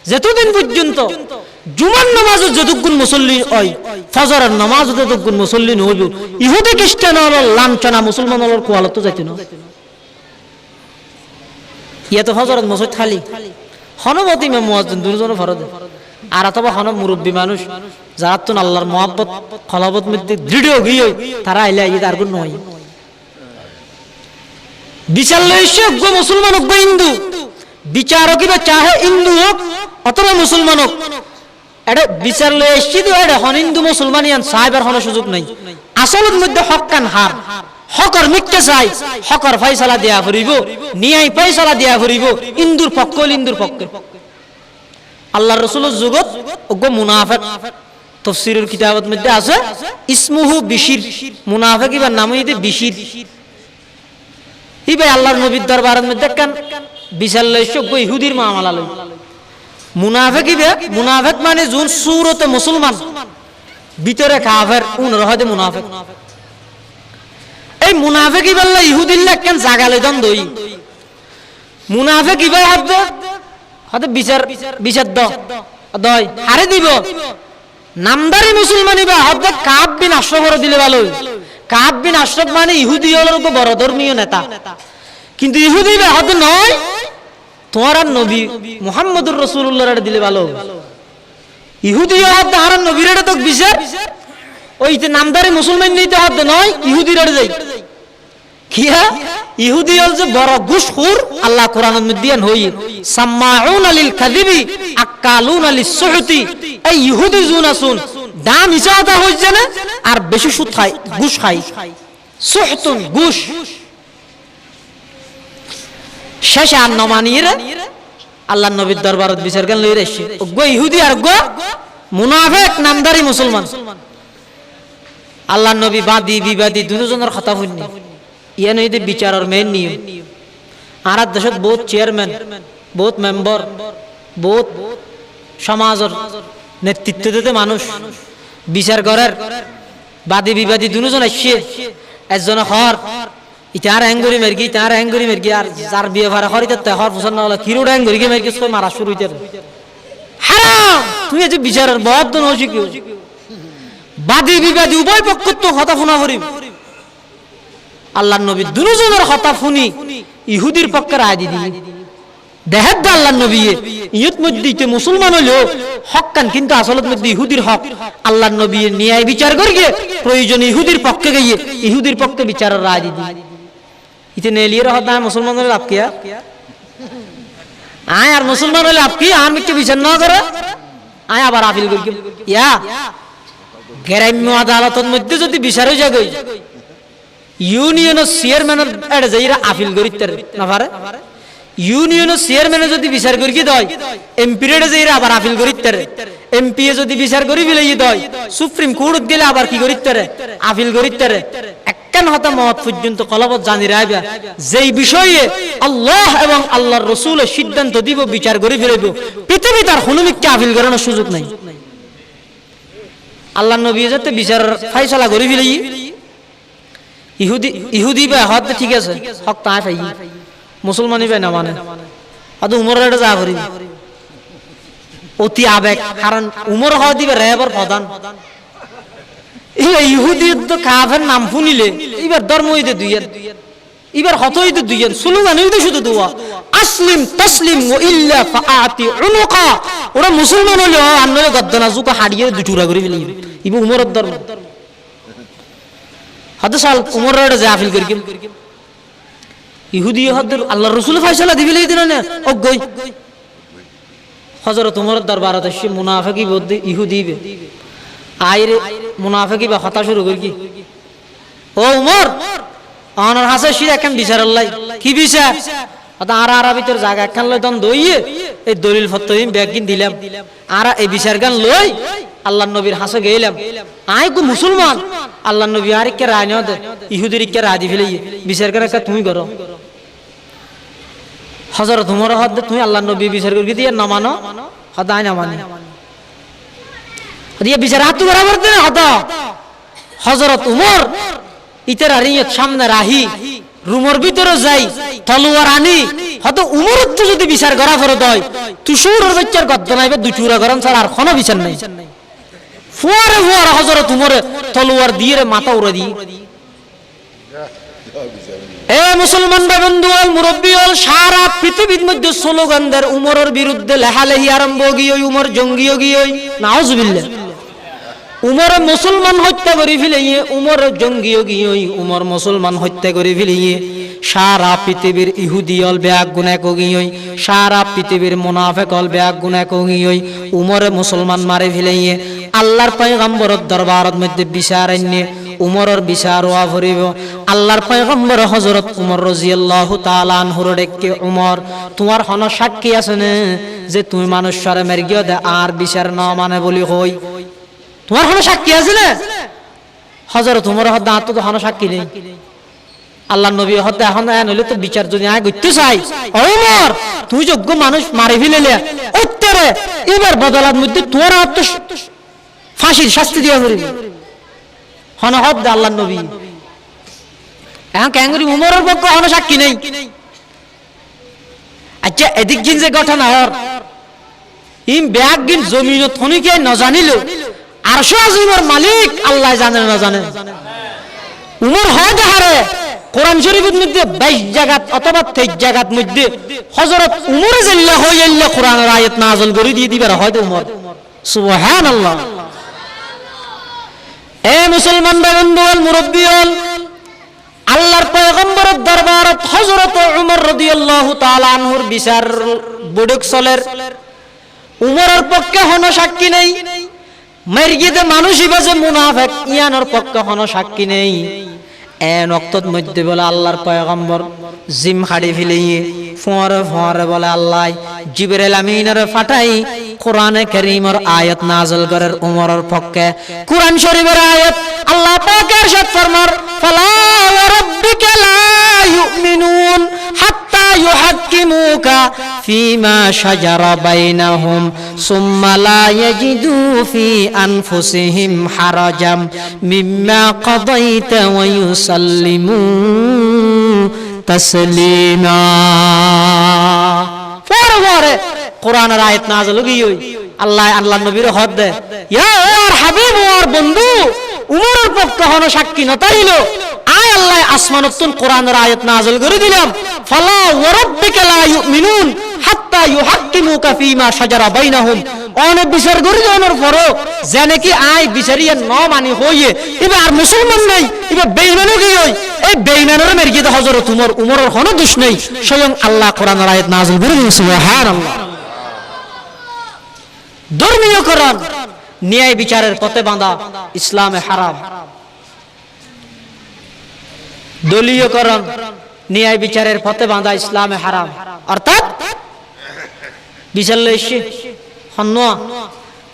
যতদিন পর্যন্ত জুমার নামাজ যতক্ষণ মুসল্লি হয়, ফজরের নামাজ যতক্ষণ মুসল্লি হইব, ইহুদি খ্রিস্টান হল লাঞ্ছনা মুসলমান হল কোয়ালত তো যাইতো না। ইয়া তো হযরত মসজিদ খালি হনবতী মে মুয়াজ্জিন দুজন ফরজ, আর অথবা হন মুরব্বী মানুষ যারা তো আল্লাহর মহব্বত খলাবত মধ্যে দৃঢ় গিয়ে তারা আইলে আই তার গুণ নয়। বিচার লইছে গো মুসলমান গো হিন্দু, বিচারক বা চাহে হিন্দু হোক অথবা মুসলমান হোক, এটা বিচার লইছে তো এটা হন হিন্দু মুসলমানিয়ান সাহেবের হন সুযোগ নাই। আসলের মধ্যে হক কান হার, হকর মিথ্যা চাই, হকর ফয়সালা দেয়া ফুরিব, ন্যায় ফয়সালা দেয়া ফুরিব, ইন্দুর পক্ষ ইন্দুর পক্ষে। আল্লাহর রাসূলের যুগত ওগো মুনাফিক তাফসীরের কিতাবত মধ্যে আছে ইসমুহু বিশির মুনাফিক ইবার নাম হইতে বিশির ইবে আল্লাহর নবীর দরবারের মধ্যে কান বিশাল লইছো গো ইহুদির মামলা লই মুনাফিক ইবে মুনাফিক মানে জুন সুরতে মুসলমান ভিতরে কাফের উন রহদে মুনাফিক এই মুনাফিক ইবাল্লা ইহুদিল্লাহ কেন জাগা লই দন দই মুনাফিক ইবে হতে বিচার বিচার দয় হারে দিব নামদারি মুসলমান ইবা হতে কাব বিন আশরাফ করে দিলে ভালো কাব বিন আশরাফ মানে ইহুদি হলোর বড় ধর্মীয় নেতা কিন্তু ইহুদি ইবা হতে নয় তোমার নবী মুহাম্মদুর রাসূলুল্লাহর আড়ে দিলে ভালো ইহুদি হতে আর নবীর আড়ে তো বিচার ওইতে নামদারি মুসলমান নিতে হতে নয় ইহুদির আড়ে যাই কিয়া ইহুদি হল যে বড় ঘুষখোর আল্লাহ কোরআনের মধ্যে হই সাম্মাউনা লিল কাযিবি আকালুনা লিস সুহতি এই ইহুদি জুন আসুন দাম ইসাদা হইছে না আর বেশি সুদ খায় ঘুষ খায় সুহতুন ঘুষ শেষে আর নমানিরে আল্লাহর নবীর দরবারত বিচার গান লই রাইছে গো ইহুদি আর গো মুনাফিক নামদারি মুসলমান আল্লাহর নবী বাদী বিবাদী দুজনের কথা হইনি ইয়ান হইতে বিচারের মেন নিয়ম আর দেশত বহুত চেয়ারম্যান বহুত মেম্বার বহুত সমাজের নেতৃত্ব দিতে মানুষ বিচার করার বাদী বিবাদী দুজন আসছে একজন হর ইতার হ্যাঙ্গুরি মেরগি তার হ্যাঙ্গুরি মেরগি আর যার বিয়ে ভাড়া হরিতে হর পছন্দ হলো কিরোড হ্যাঙ্গুরি কে মেরগি সব মারা শুরু হইতে হারাম তুমি যে বিচারের বহুত দন হইছি কি বাদী বিবাদী উভয় পক্ষ তো কথা শোনা করিম আল্লাহর নবী দুজনের কথা শুনি ইহুদির পক্ষে রায় দি দেহের দা আল্লাহর নবী ইয়ত মধ্যে মুসলমান হইলো হক কান কিন্তু আসলত মধ্যে ইহুদির হক আল্লাহর নবী ন্যায় বিচার করিয়ে প্রয়োজন ইহুদির পক্ষে গিয়ে ইহুদির পক্ষে বিচারের রায় দি ইতে নেলিয়ে হতা মুসলমান হলে লাভ কিয়া আয় আর মুসলমান হলে লাভ কি আর মিটে বিচার না করে আয় আবার আপিল করি ইয়া গ্রাম্য আদালতের মধ্যে যদি বিচার হয়ে যায় ইউনিয়নের চেয়ারম্যানের এড়ে যাইরা আপিল করিতে না পারে ইউনিয়নের চেয়ারম্যানে যদি বিচার করি দেয় এমপি রেডে যাইরা আবার আপিল করিতে এমপি যদি বিচার করি বিলাই দেয় সুপ্রিম কোর্ট গেলে আবার কি করিতে আপিল করিতে একখান হতা মত পর্যন্ত কলবত জানি রাইবা যেই বিষয়ে আল্লাহ এবং আল্লাহর রাসূলের সিদ্ধান্ত দিব বিচার করি ফেলব পৃথিবী তার হনুমিককে আপিল করানোর সুযোগ নাই আল্লাহর নবী যাতে বিচার ফয়সালা করি ফেলাই ইহুদি বা হতে ঠিক আছে হক তা পাই মুসলমানি ভাই না মানে আদু উমর রেডে যা করি অতি আবেগ কারণ উমর হয় দিবে রেবর প্রধান ইহুদি তো কাফের নাম শুনিলে এবার ধর্ম হইতে দুইয়ের এবার হত হইতে দুইয়ের স্লোগান হইতে শুধু দোয়া আসলিম তাসলিম ওয়া ইল্লা ফাআতি উনুকা ওরা মুসলমান হলে আন্নরে গদ্দনা জুকা হাড়িয়ে দুটুরা করে ফেলি ইবু উমরের ধর্ম হতে সাল উমর রেডে যা আপিল করি ইহুদি হদ্দের আল্লাহর রাসূল ফয়সালা দিবিলে দিন না অগই হযরত উমর দরবারত এসে মুনাফিকি বদ্দি ইহুদি বে আইরে মুনাফিকি বা কথা শুরু করি ও উমর আনার হাসে শির একখান বিচার আল্লাহ কি বিচার আতা আর ভিতর জায়গা একখান লই দন দইয়ে এই দলিল ফতোইম ব্যাগিন দিলাম আর এই বিচার গান লই আল্লাহর নবীর হাসে গেলাম আই কো মুসলমান আল্লাহর নবী আর কে রায় না দে ইহুদির কে রায় দি ফেলে বিচার করে তুমি করো হযরত উমর হদ তুমি আল্লাহর নবী বিচার করি দিয়ে না মানো হদায় না মানি দিয়ে বিচার হাত বরাবর দেন হদা হযরত উমর ইতার আরিয়ত সামনে রাহি রুমর ভিতরে যাই তলোয়ার আনি হয়তো উমর তো যদি বিচার করা ফরত হয় তুষুরের বাচ্চার গদ্দ নাইবে দুটুরা গরম ছাড়া আর কোনো বিচার নাই ফুয়ারে ফুয়ারে হযরত উমর তলোয়ার দিয়ে মাথা উড়ে দি এ মুসলমান বন্ধু আর মুরব্বী হল সারা পৃথিবীর মধ্যে স্লোগানদের উমরের বিরুদ্ধে লেহালেহি আরম্ভ গিয়ে উমর জঙ্গি গিয়ে নাউজুবিল্লাহ উমর মুসলমান হত্যা করে ফেলিয়ে উমর জঙ্গি গিয়ে উমর মুসলমান হত্যা করে ফেলিয়ে সারা পৃথিবীর ইহুদি হল ব্যাগ গুনাহ গিয়ে সারা পৃথিবীর মুনাফিক হল ব্যাগ গুনাহ গিয়ে উমর মুসলমান মারে ফেলিয়ে আল্লাহর পয়গম্বরের দরবারের মধ্যে বিচার আইনে উমরের বিচার হওয়া ভরিব আল্লাহর পয়গম্বর হযরত উমর রাদিয়াল্লাহু তাআলা আনহুর ডেকে, উমর তোমার হন সাক্ষী আছে না যে তুমি মানুষরে মেরগিও দে আর বিচার না মানে বলি হই? তোমার হন সাক্ষী আছে না? হযরত উমর হদ দাঁত তো হন সাক্ষী নেই। আল্লাহ নবী হদ এখন নইলে তো বিচার যদি আয় করতে চাই, ওমর তুই যোগ্য মানুষ মারি ফেলেলে উত্তরে এবার বদলার মধ্যে তোর হাত ফাঁসির শাস্তি দিয়া করিবি। হন হদ দে আল্লাহ নবী এখন ক্যাঙ্গুরি উমরের পক্ষে হন সাক্ষী নেই। আচ্ছা এদিক গিন যে ঘটনা হর ইম ব্যাগ গিন জমিন থনিকে ন জানিল আরশ আজিমের মালিক আল্লাহ জানে না জানে। উমর হয় দেহারে কোরআন শরীফের মধ্যে 22 জায়গা অথবা 23 জায়গার মধ্যে হযরত উমর জাল্লাহ হইল্লা কোরআনের আয়াত নাযিল করে দিয়ে দিবার হয়তো উমর। সুবহানাল্লাহ। এ মুসলমান বন্ধুগণ, মুরব্বিগণ, আল্লাহর পয়গম্বরের দরবারত হযরত উমর রাদিয়াল্লাহু তাআলা আনহুর বিচার বডক চলের। উমরের পক্ষে হন সাক্ষী নেই, মারগিদে মানুষই বাজে মুনাফিক ইয়ানোর পক্ষে হন সাক্ষী নেই। এন ওয়াক্তত মধ্যে বলে আল্লাহর পয়গম্বর জিম হাড়ি ফিলিয়ে ফোঁরে ফোঁরে বলে আল্লাহ জিবরাইল আমিনের ফাটাই কোরআনে কারীমের আয়াত নাযিল করার উমরের পক্ষে। কোরআন শরীফের আয়াত আল্লাহ পাক ইরশাদ ফরমার, ফালা ওয়া রাব্বিকা লা ইউমিনুন হাত্তা ইউহাক্কিমুকা ফীমা শাজারা বাইনাহুম সুম্মা লা ইয়াজিদু ফি আনফুসিহিম হারাজাম মিম্মা কাদাইতা ওয়া ইউসাল্লিমু তাসলিমা। পরে কোরআনের আয়াত নাযিল হই আল্লাহ নবীর হদ দে, ইয়া ওর হাবিব ওর বন্ধু উমরের পক্ষে হন সাক্ষী নতাইল আয় আল্লাহ আসমানতুন কোরআনের আয়াত নাযিল করে দিলাম, ফালা ওয়া রাব্বিকা লা ইউমিনুন হাত্তা ইউহাক্কিমুকা ফীমা শাজারা বাইনাহুম। অনে বিচার করে দেওয়ার পরও জানে কি আয় বিচারিয়া ন মানি হইয়ে এবার আর মুসলমান নাই, এবার বেঈমানও কি হই এই বেঈমানের মেরগিতে হযরত উমরের কোনো দোষ নেই, স্বয়ং আল্লাহ কোরআনের আয়াত নাযিল করে দিয়েছে। সুবহানাল্লাহ। ধর্মীয়করণ ন্যায় বিচারের পথে বাঁধা ইসলামে হারাম। দলীয়করণ ন্যায় বিচারের পথে বাঁধা ইসলামে হারাম। অর্থাৎ বিচার লইছে হন্নোয়া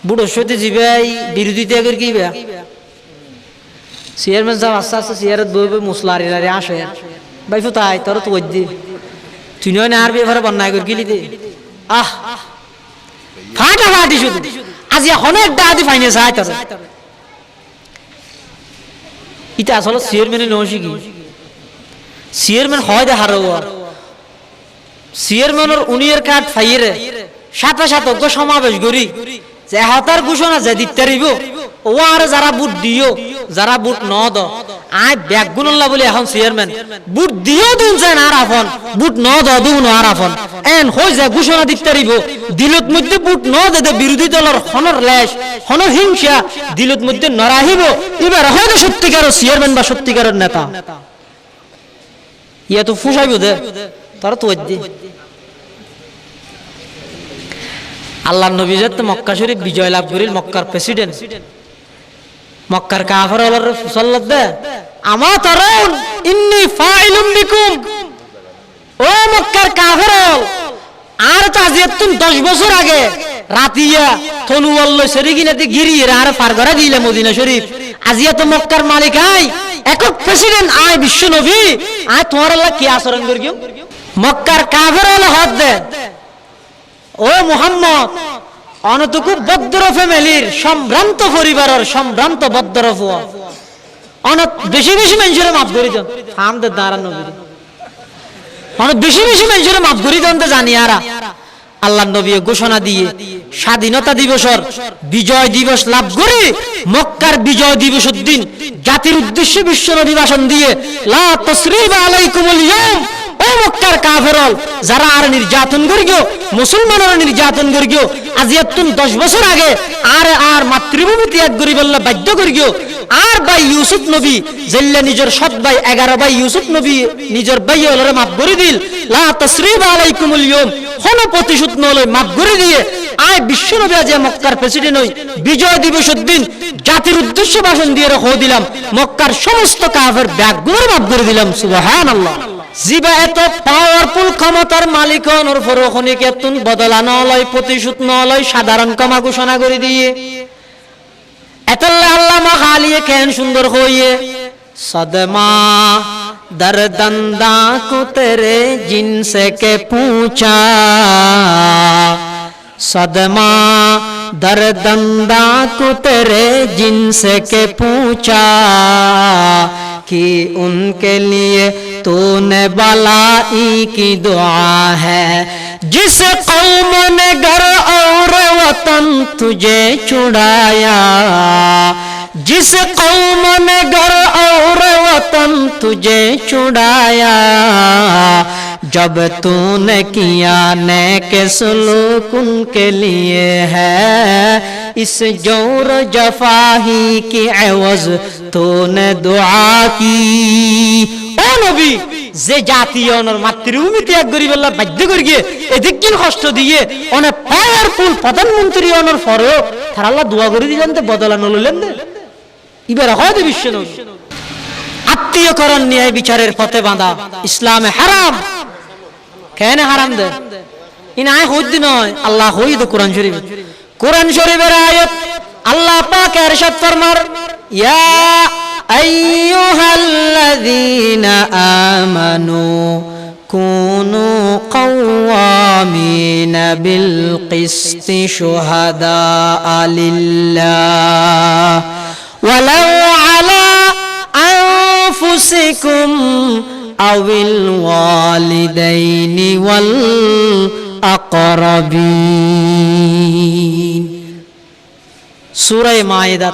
বুড়ো সতে জিবাই বিরোধিতা করে কি বে চেয়ারম্যান সাহেব আস্তে আস্তে চেয়ারত বই মুসলারি লারি আসে ভাই ফুতাই তোর তো ওই দি তুই নয় না আর ব্যাপারে বন্যায় করে গেলি দে আহ ফাটাফাটি শুধু আজ অনেক ডাদি ফাইনে চাই তোর এটা আসলে চেয়ারম্যানের নশি কি চেয়ারম্যান হয় দে হারো চেয়ারম্যানের উনিয়ের কাঠ ফাইরে সাথে সাথে সমাবেশ করি যে হাতার ঘোষণা যে দিতে পারিব ও আর যারা বুট দিও যারা বুট ন দ আয় ব্যাগ গুণল্লা বলে এখন চেয়ারম্যান বুট দিও দিন যায় আর আফন বুট ন দ দিন আর আফন এন হয়ে যায় ঘোষণা দিতে পারিব দিলত মধ্যে বুট ন দে বিরোধী দলের হনর লেশ হন হিংসা দিলত মধ্যে নরাহিব এবার হয়তো সত্যিকার চেয়ারম্যান বা সত্যিকারের নেতা ইয়া তো ফুসাইব দে তারা তো আল্লাহ নবী যে মক্কা শরীফ বিজয় লাভ করিল মক্কার প্রেসিডেন্ট মক্কার কাফের আল্লাহর সাল্লাত দে আমা তারাউন ইন্নী ফাইলুম বিকুম ও মক্কার কাফের আর তা যেতুন 10 বছর আগে রাতিয়া তনুওয়াল শরীগিনাতে গিরিয়ে আর পার করে দিলে মদিনা শরীফ আজিয়া তো মক্কার মালিক আই একক প্রেসিডেন্ট আই বিশ্ব নবী আই তোমার আল্লাহ কি আচরণ করিও মক্কার কাফের আল্লাহ হদ দে ও মুহাম্মদ অনতুকু বদ্র ফ্যামিলির সম্ভ্রান্ত পরিবারের সম্ভ্রান্ত বদ্র ফুয়া অনত বেশি বেশি মানুষের মাফ করি দেন আমাদের দ্বারা নবী অনেক বেশি বেশি মানুষের মাফ করি দেন তো জানি আরা আল্লাহ নবী ঘোষণা দিয়ে স্বাধীনতা দিবসের বিজয় দিবস লাভ করে মক্কার বিজয় দিবসের দিন জাতির উদ্দেশ্যে বিশ্ব নবী ভাষণ দিয়ে লা তাসরিবা আলাইকুমুল ইয়াউম ও মক্কার কাফেরল যারা আর নির্যাতন করিও মুসলমানরা নির্যাতন করিও আজি এতুন 10 বছর আগে আর মাতৃভূমি ত্যাগ করি বললে বাধ্য করিও আর ভাই ইউসুফ নবী জেল্লা নিজের সৎ ভাই 11 ভাই ইউসুফ নবী নিজের ভাই হলরে মাফ করে দিল লা তাসরিবা আলাইকুমুল ইয়াউম কোন প্রতিশোধ নলয় মাফ করে দিয়ে আয় বিশ্ব নবী আজ মক্কার প্রেসিডেন্ট হই বিজয় দিবসের দিন জাতির উদ্দেশ্যে ভাষণ দিয়ে রেখে দিলাম মক্কার সমস্ত কাফের ব্যাগগুলো মাফ করে দিলাম সুবহানাল্লাহ জিবা এত পাওয়ারফুল ক্ষমতার মালিক ওর ফরখনিকে তুন বদলানো লয় প্রতিশোধ নলয় সাধারণ ক্ষমা ঘোষণা করে দিয়ে এতল্লা আল্লাহ মাখালিয়ে কেন সুন্দর হইয়ে সদমা দরদন্দা কো তেরে জিনসে কে পুছা सदमा दर्दंदा को तेरे जिनसे के पूछा कि उनके लिए तूने बलाई की दुआ है जिस कौम ने घर और वतन तुझे छुड़ाया जिस कौम ने घर और वतन तुझे छुड़ाया जब तूने किया नेक सलूक उनके लिए है इस जोर जफाही की एवज तूने दुआ की ओ नबी যে জাতি অনর মাতৃভূমি ত্যাগ করি বললা বাধ্য করি গিয়ে এদিকদিন কষ্ট দিয়ে অনেক পাওয়ারফুল প্রধানমন্ত্রী অনর পরেও তারা আল্লাহ দোয়া করে দিলেন তো বদলানো লইলেন না এবার হয় তো বিশ্ব নবী আত্মীয়করণ নিয়ে বিচারের পথে বাঁধা ইসলামে হারাম কেন হারাম দে ইনা হইদ নয় আল্লাহ হইদ কোরআন শরীফের আয়াত আল্লাহ পাক ইরশাদ ফরমার ইয়া আইয়ুহাল্লাযীনা আমানু কুনু কাওয়ামিনা বিল কিসতি শুহাদা লিল্লাহ ওয়ালাউ আলা আনফুসিকুম আউল ওয়ালিদাইনি ওয়াল আকরাবিন সূরা মায়েদা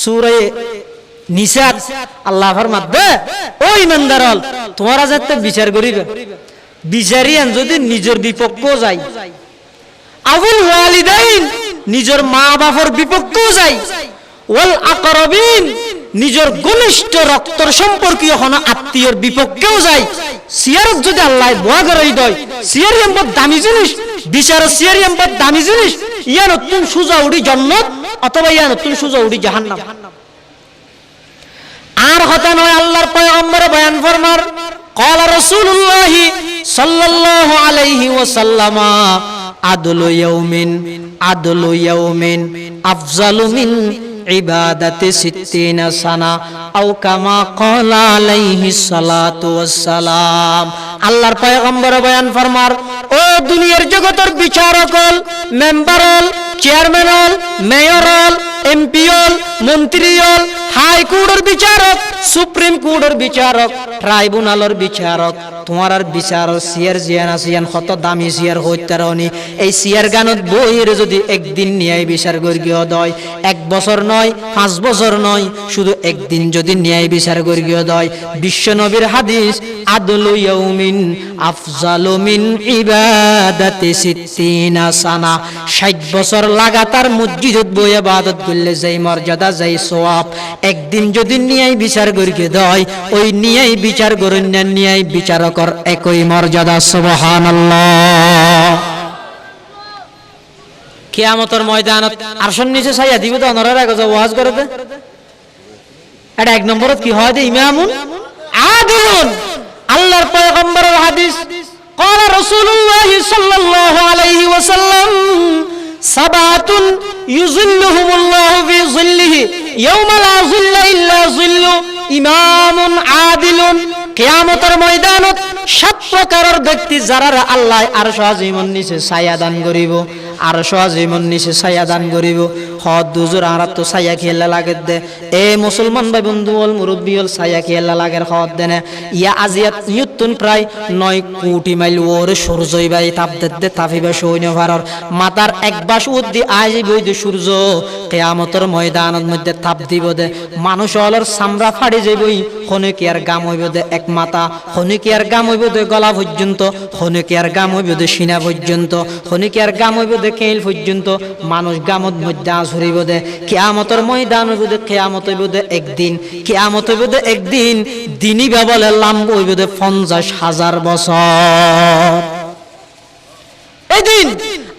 সূরা নিসা আল্লাহ ফরমাতে ও ইমানদারল তোমরা যাতে বিচার করিবে বিচারিয়ান যদি নিজের বিপক্ষ যায় আউল ওয়ালিদাইন নিজের মা বাবার বিপক্ষ যায় ওয়াল আকরাবিন নিজের ঘনিষ্ঠ রক্তর সম্পর্কীয় হন আত্মীয়র বিপক্ষেও যায় সিয়ারত যদি আল্লাহ দোয়া করে দেয় সিয়ারিয়াম বদ দামি জিনিস বিচার সিয়ারিয়াম বদ দামি জিনিস ইয়া নতুন সুজা উড়ি জান্নাত অথবা ইয়া নতুন সুজা উড়ি জাহান্নাম আর হতা নয় আল্লাহর পয়গম্বর বয়ান ফরমার قال رسول الله صلى الله عليه وسلم عدل يوم افضل من ইবাদাতে 60 সানা আও কামা ক্বালা আলাইহিস সালাতু ওয়াস সালাম আল্লাহর পয়গম্বর বয়ান ফরমার ও দুনিয়ার জগতের বিচারকল মেম্বারল চেয়ারম্যানল মেয়রল এমপিওল মন্ত্রীল হাই কোর্টের বিচারক সুপ্রিম কোর্টের বিচারক ট্রাইব্যুনালের বিচারক তোমার আর বিচার সিয়ার জিয়ান আসিয়ান কত দামি সিয়ার হইতারনি এই সিয়ার গানত বইয়ের যদি একদিন ন্যায় বিচার করিও দয় 1 বছর নয় 5 বছর নয় শুধু একদিন যদি ন্যায় বিচার করিও দয় বিশ্ব নবীর হাদিস আদলু ইয়াউমিন আফজালু মিন ইবাদাতি 60 সানা 60 বছর লাগাতার মসজিদত বই ইবাদত করলে যেই মর্যাদা যেই সওয়াব একদিন যদি ন্যায় বিচার করিয়ে দেয় ওই ন্যায় বিচার করেন না ন্যায় বিচারকর একই মর্যাদা সুবহানাল্লাহ কিয়ামতের ময়দানত আরশের নিচে ছায়া দিবে তো অনরের আগে যে ওয়াজ করতে এটা এক নম্বরত কি হয় যে ইমামুন আদিলুন আল্লাহর পয়গম্বরের হাদিস قال رسول الله صلى الله عليه وسلم سبعة يظلهم الله في ظله يوم لا ظل إلا ظل إمام عادل কিয়ামতের ময়দানত 7 প্রকারের ব্যক্তি যারা আল্লাহ আরশ আজিমর নিচে ছায়া দান করিব আরশ আজিমর নিচে ছায়া দান করিব হদ দুজুর আরাত তো ছায়া খেলা লাগে দে এ মুসলমান ভাই বন্ধু হল মুরব্বি হল ছায়া খেলা লাগে হদ দেনে ইয়া আজিয়াত নিউটন প্রায় 9 কোটি মাইল ওরে সূর্যই ভাই তাপ দে তাফিবা সৈন্য ভারর মাতার এক বাস উদ্দি আইজি বইতে সূর্য কিয়ামতের ময়দানের মধ্যে তাপ দিব দে মানুষ হলর চামড়া ফাড়ি যাইবই কোনে কি আর গাম হইব দে এক মাথা কোনে কি আর গাম হইব দে গলা পর্যন্ত কোনে কি আর গাম হইব দে সিনা পর্যন্ত কোনে কি আর গাম হইব দে কেল পর্যন্ত মানুষ গামত মধ্যে আছরিব দে কিয়ামতের ময়দান হইব দে কিয়ামত হইব দে একদিন কিয়ামত হইব দে একদিন দিনই বাবলে লাম্ব হইব দে 50,000 বছর এদিন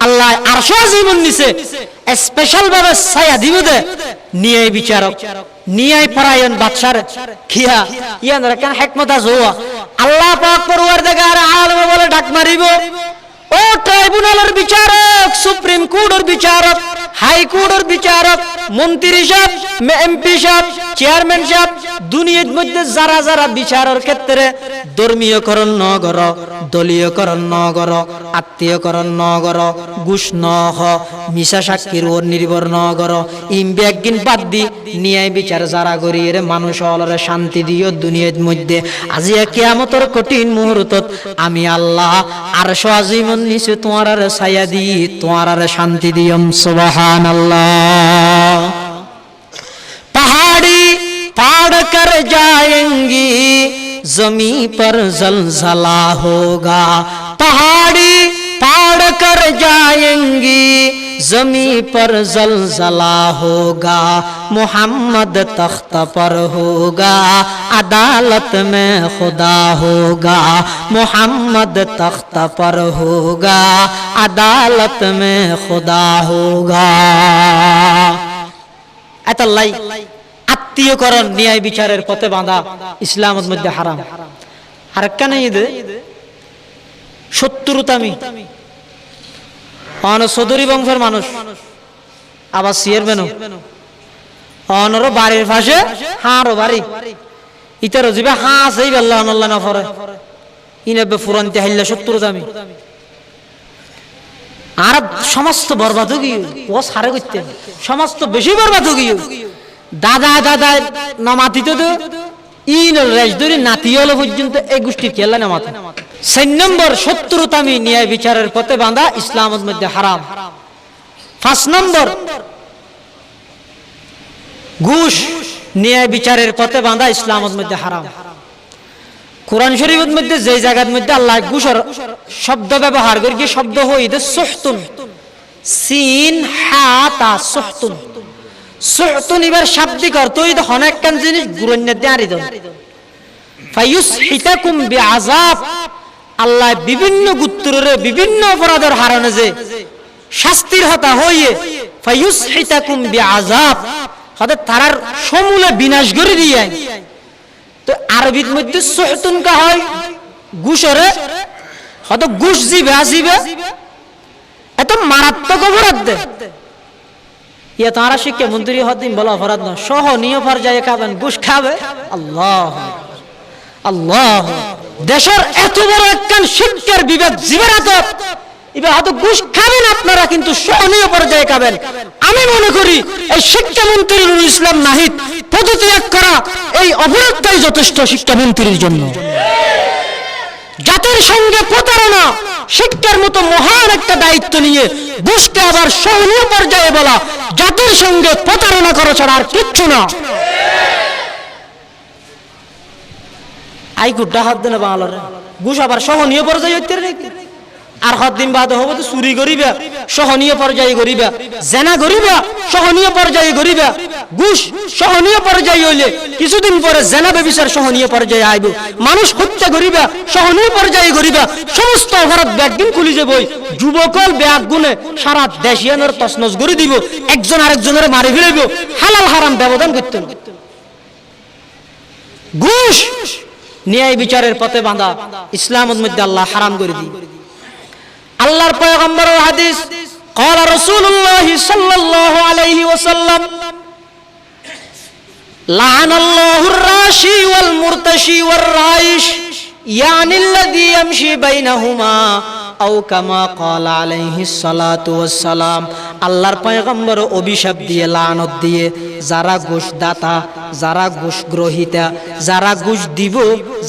আল্লাহ আরশ আজিমুন নিচে স্পেশাল ভাবে ছায়া দিব দে নিয়ে বিচারক নিয়ে পরায়ণ বাদশার খিয়া ইয়ানরা কেন হিকমত আছে আল্লাহ পাক পরওয়ারদিগার আলম বলে ডাক মারিব ও ট্রাইব্যুনালের বিচারক সুপ্রিম কোর্টের বিচারক হাই কোর্টের বিচারক মন্ত্রী সাহেব এমপি সাহেব চেয়ারম্যান সাহেব দুনিয়ার মধ্যে যারা যারা বিচারের ক্ষেত্রে ধর্মীয়করণ ন কর দলীয়করণ ন কর আত্মীয়করণ ন কর ঘুষ ন হ মিশা সাক্ষীর ওর নির্ভর ন কর ইমব্যাগিন বাদ দি ন্যায় বিচার যারা করি এর মানুষ অলরে শান্তি দিও দুনিয়ার মধ্যে আজি কিয়ামতের কঠিন মুহূর্তত আমি আল্লাহ আরশ আজিমুন নিচে তোমার আর ছায়া দি তোমার আর শান্তি দিয়ম সুবহানাল্লাহ पहाड़ी फाड़ कर जाएंगी जमी पर जलजला होगा पहाड़ी फाड़ कर जाएंगी जमी पर जलजला होगा मोहम्मद तख्त पर होगा अदालत में खुदा होगा मोहम्मद तख्त पर होगा अदालत में खुदा होगा এতাল্লাই আত্মীয়করণ ন্যায় বিচারের পথে বাঁধা ইসলামের মধ্যে হারাম আর কেন ঈদ শত্রুতামি অন চৌধুরী বংশের মানুষ আবার চেয়ারম্যান অনর বাড়ির পাশে হাঁড়ো বাড়ি ইতারও যাবে হাঁ সেই বেল্লা আল্লাহ না ফরে ইনাবে ফুরান্তি হাইল্লা শত্রুতামি আর সমস্ত বরবাদ গিয়ে ও সারে করতে সমস্ত বেশি বরবাদ গিয়ে দাদা দাদা নামাতিতে তো ইন রাজদরি নাতি হলো পর্যন্ত এই গোষ্ঠী খেলা নামাতে 4 নম্বর শত্রুতামি ন্যায় বিচারের পথে বাঁধা ইসলামের মধ্যে হারাম 5 নম্বর ঘুষ ন্যায় বিচারের পথে বাঁধা ইসলামের মধ্যে হারাম কুরআন শরীফের মধ্যে যে জায়গার মধ্যে আল্লাহ ঘুষের শব্দ ব্যবহার করে কি শব্দ হইতে সুহতুন সিন হা তা সুহতুন সুহতুন এবার শাব্দিক অর্থ হইতে অনেক কান জিনিস গুরুন্য দেয়ারি দন ফায়ুসহিতাকুম বিআযাব আল্লাহ বিভিন্ন গুত্তরে বিভিন্ন অপরাধের হারণে যে শাস্তির হতা হইয়ে ফায়ুসহিতাকুম বিআযাব হতে তারার সমূলে বিনাশ করে দিয়ে তো আরবির মধ্যে সুহতুন কা হয় ঘুষরে হয়তো ঘুষ জিবে আসিবে এত মারাত্মক অপরাধ দে ইয়া তারা শিক্ষা মন্ত্রী হদিন বলা অপরাধ না সহনীয় পর্যায়ে খাবেন ঘুষ খাবে আল্লাহ আল্লাহ দেশের এত বড় একখান শিক্ষার বিবেক জীবের হাতে এবার হয়তো ঘুষ খাবেন আপনারা কিন্তু সহনীয় পর্যায়ে খাবেন আমি মনে করি এই শিক্ষামন্ত্রী নুরুল ইসলাম নাহিদ পদত্যাগ করা এই অপরাধটাই যথেষ্ট শিক্ষামন্ত্রীর জন্য জাতির সঙ্গে প্রতারণা শিক্ষার মতো মহান একটা দায়িত্ব নিয়ে ঘুষকে আবার সহনীয় পর্যায়ে বলা জাতির সঙ্গে প্রতারণা করা ছাড়া আর কিচ্ছু না আই গুড্ডা হাত দেন বাংলার ঘুষ আবার সহনীয় পর্যায়ে হইতে আর হাত দিন বাদ হবে তো চুরি করিবা সহনীয় পর্যায়ে করিবা জেনা করিবা সহনীয় পর্যায়ে করিবা ঘুষ সহনীয় পর্যায়ে হইলে কিছুদিন পরে জেনা ব্যভিচার সহনীয় পর্যায়ে আইব মানুষ হত্যা করিবা সহনীয় পর্যায়ে করিবা সমস্ত অপরাধ ব্যাগদিন খুলি যাব যুবকল ব্যাগ গুনে সারা দেশিয়ানের তছনছ করে দিব একজন আরেকজনের মারি ফেলব হালাল হারাম ব্যবধান করতে না ঘুষ ন্যায় বিচারের পথে বাঁধা ইসলামের মধ্যে আল্লাহ হারাম করে দিই আল্লাহর পয়গম্বরের হাদিস قال رسول الله صلى الله عليه وسلم لعن الله الراشي والمرتشي والرائش يعني الذي يمشي بينهما أو كما قال عليه الصلاة والسلام আল্লাহর পয়গম্বর অভিশাপ দিয়ে লানত দিয়ে যারা ঘুষ দাতা যারা ঘুষ গ্রহীতা যারা ঘুষ দিব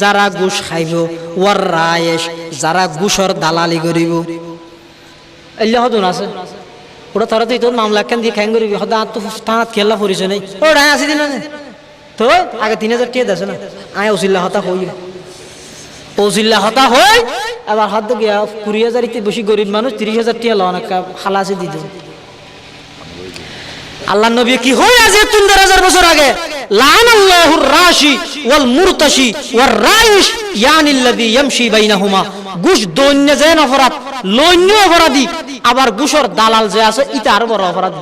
যারা ঘুষ খাইব ওয়ার রায়েশ যারা ঘুষর দালালি করিব আল্লাহ হদুন আছে ওরা তারা তো তোর মামলা কেন দিয়ে খ্যাং করিবি হদা তো থানাত খেলা পরিছে নাই ওরা আসি দিন তো আগে 3000 টাকা দেছে না আয় উসিল্লা হতা হই পৌঁছিল্লা হতা হয় আবার হাত গিয়া 20,000 বেশি গরিব মানুষ 30,000 টিয়া লন একটা খালাসে দিত আল্লাহ নবী কি হয় আজ 3000 বছর আগে লানাল্লাহুর রাশি ওয়াল মুরতাশি ওয়ার রাইশ ইয়ানিল্লাযী ইয়ামশি বাইনাহুমা ঘুষ দৈন্য যেন অপরাধ লৈন্য অপরাধী আবার ঘুষর দালাল যে আছে ইটা আর বড় অপরাধী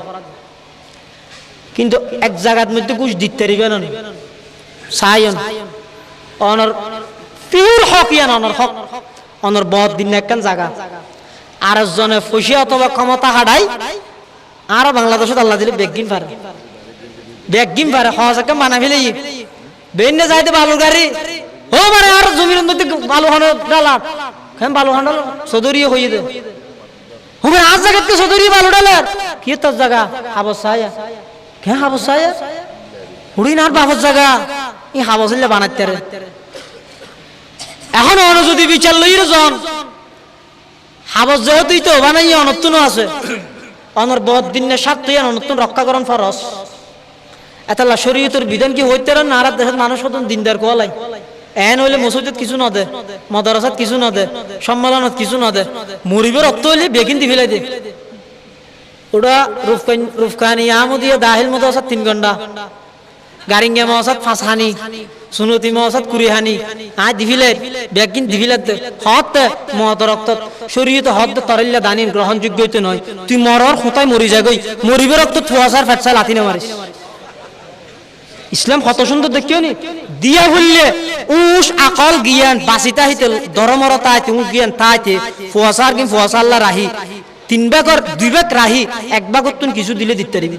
কিন্তু এক জায়গার মধ্যে ঘুষ দিতে পারিবে না সায়ন অনর পিওর হক ইয়ান অনর হক অনর বহুত দিন একখান জায়গা আর জনে ফসি অথবা ক্ষমতা হাডাই আর বাংলাদেশত আল্লাহ দিলে বেগিম পারে হজাকে মানা ফেলে বেন যাইতে বালুর গাড়ি ও মানে আর জমির মধ্যে বালু হানো ডালা কেন বালু হানো সদরিয়ে হয়ে দে হবে আজ জায়গাতে সদরিয়ে বালু ডালার কি তোর জায়গা হাবসায়া কে হাবসায়া হুড়ি না বাবর জায়গা এই হাবসিলে বানাইতে রে এখন অন যদি বিচার লই রে জন হাবস যেহেতুই তো বানাই অনতুন আছে অনর বহুত দিনের স্বার্থ অনতুন রক্ষা করণ ফরজ এতলা শরীয়তের বিধান কি হইতে না আর দেশের মানুষ হতন দিনদার কোয়ালাই এন হইলে মসজিদত কিছু না দে মাদ্রাসাত কিছু না দে সম্মেলনত কিছু না দে মুরিবের অর্থ হইলে বেগিন দি ফেলাই দে ওটা রুফকানি আমদিয়া দাহিল মাদ্রাসাত 3 ঘন্টা গারিঙ্গা মাদ্রাসাত 5 হানি সুনতি মাদ্রাসাত 20 হানি আ দিফিলে বেগিন দিফিলে হত মতরক্ত শরীয়ত হদ তরিল্লা দানিন গ্রহণযোগ্য হইতে নয় তুই মরর খোতায় মরি যাগই মরিবের রক্ত থুয়াসার ফেটসা লাতিনে মারিস ইসলাম কত সুন্দর দেখিও নি দিয়া বললে উস আকল জ্ঞান বাসিতা হইতে ধর্মরতা আইতে উস জ্ঞান তাইতে ফুয়াসার কি ফুয়াসা আল্লাহ রাহি 3 ভাগর 2 ভাগ রাহি 1 ভাগত তুন কিছু দিলে দিতে দিবি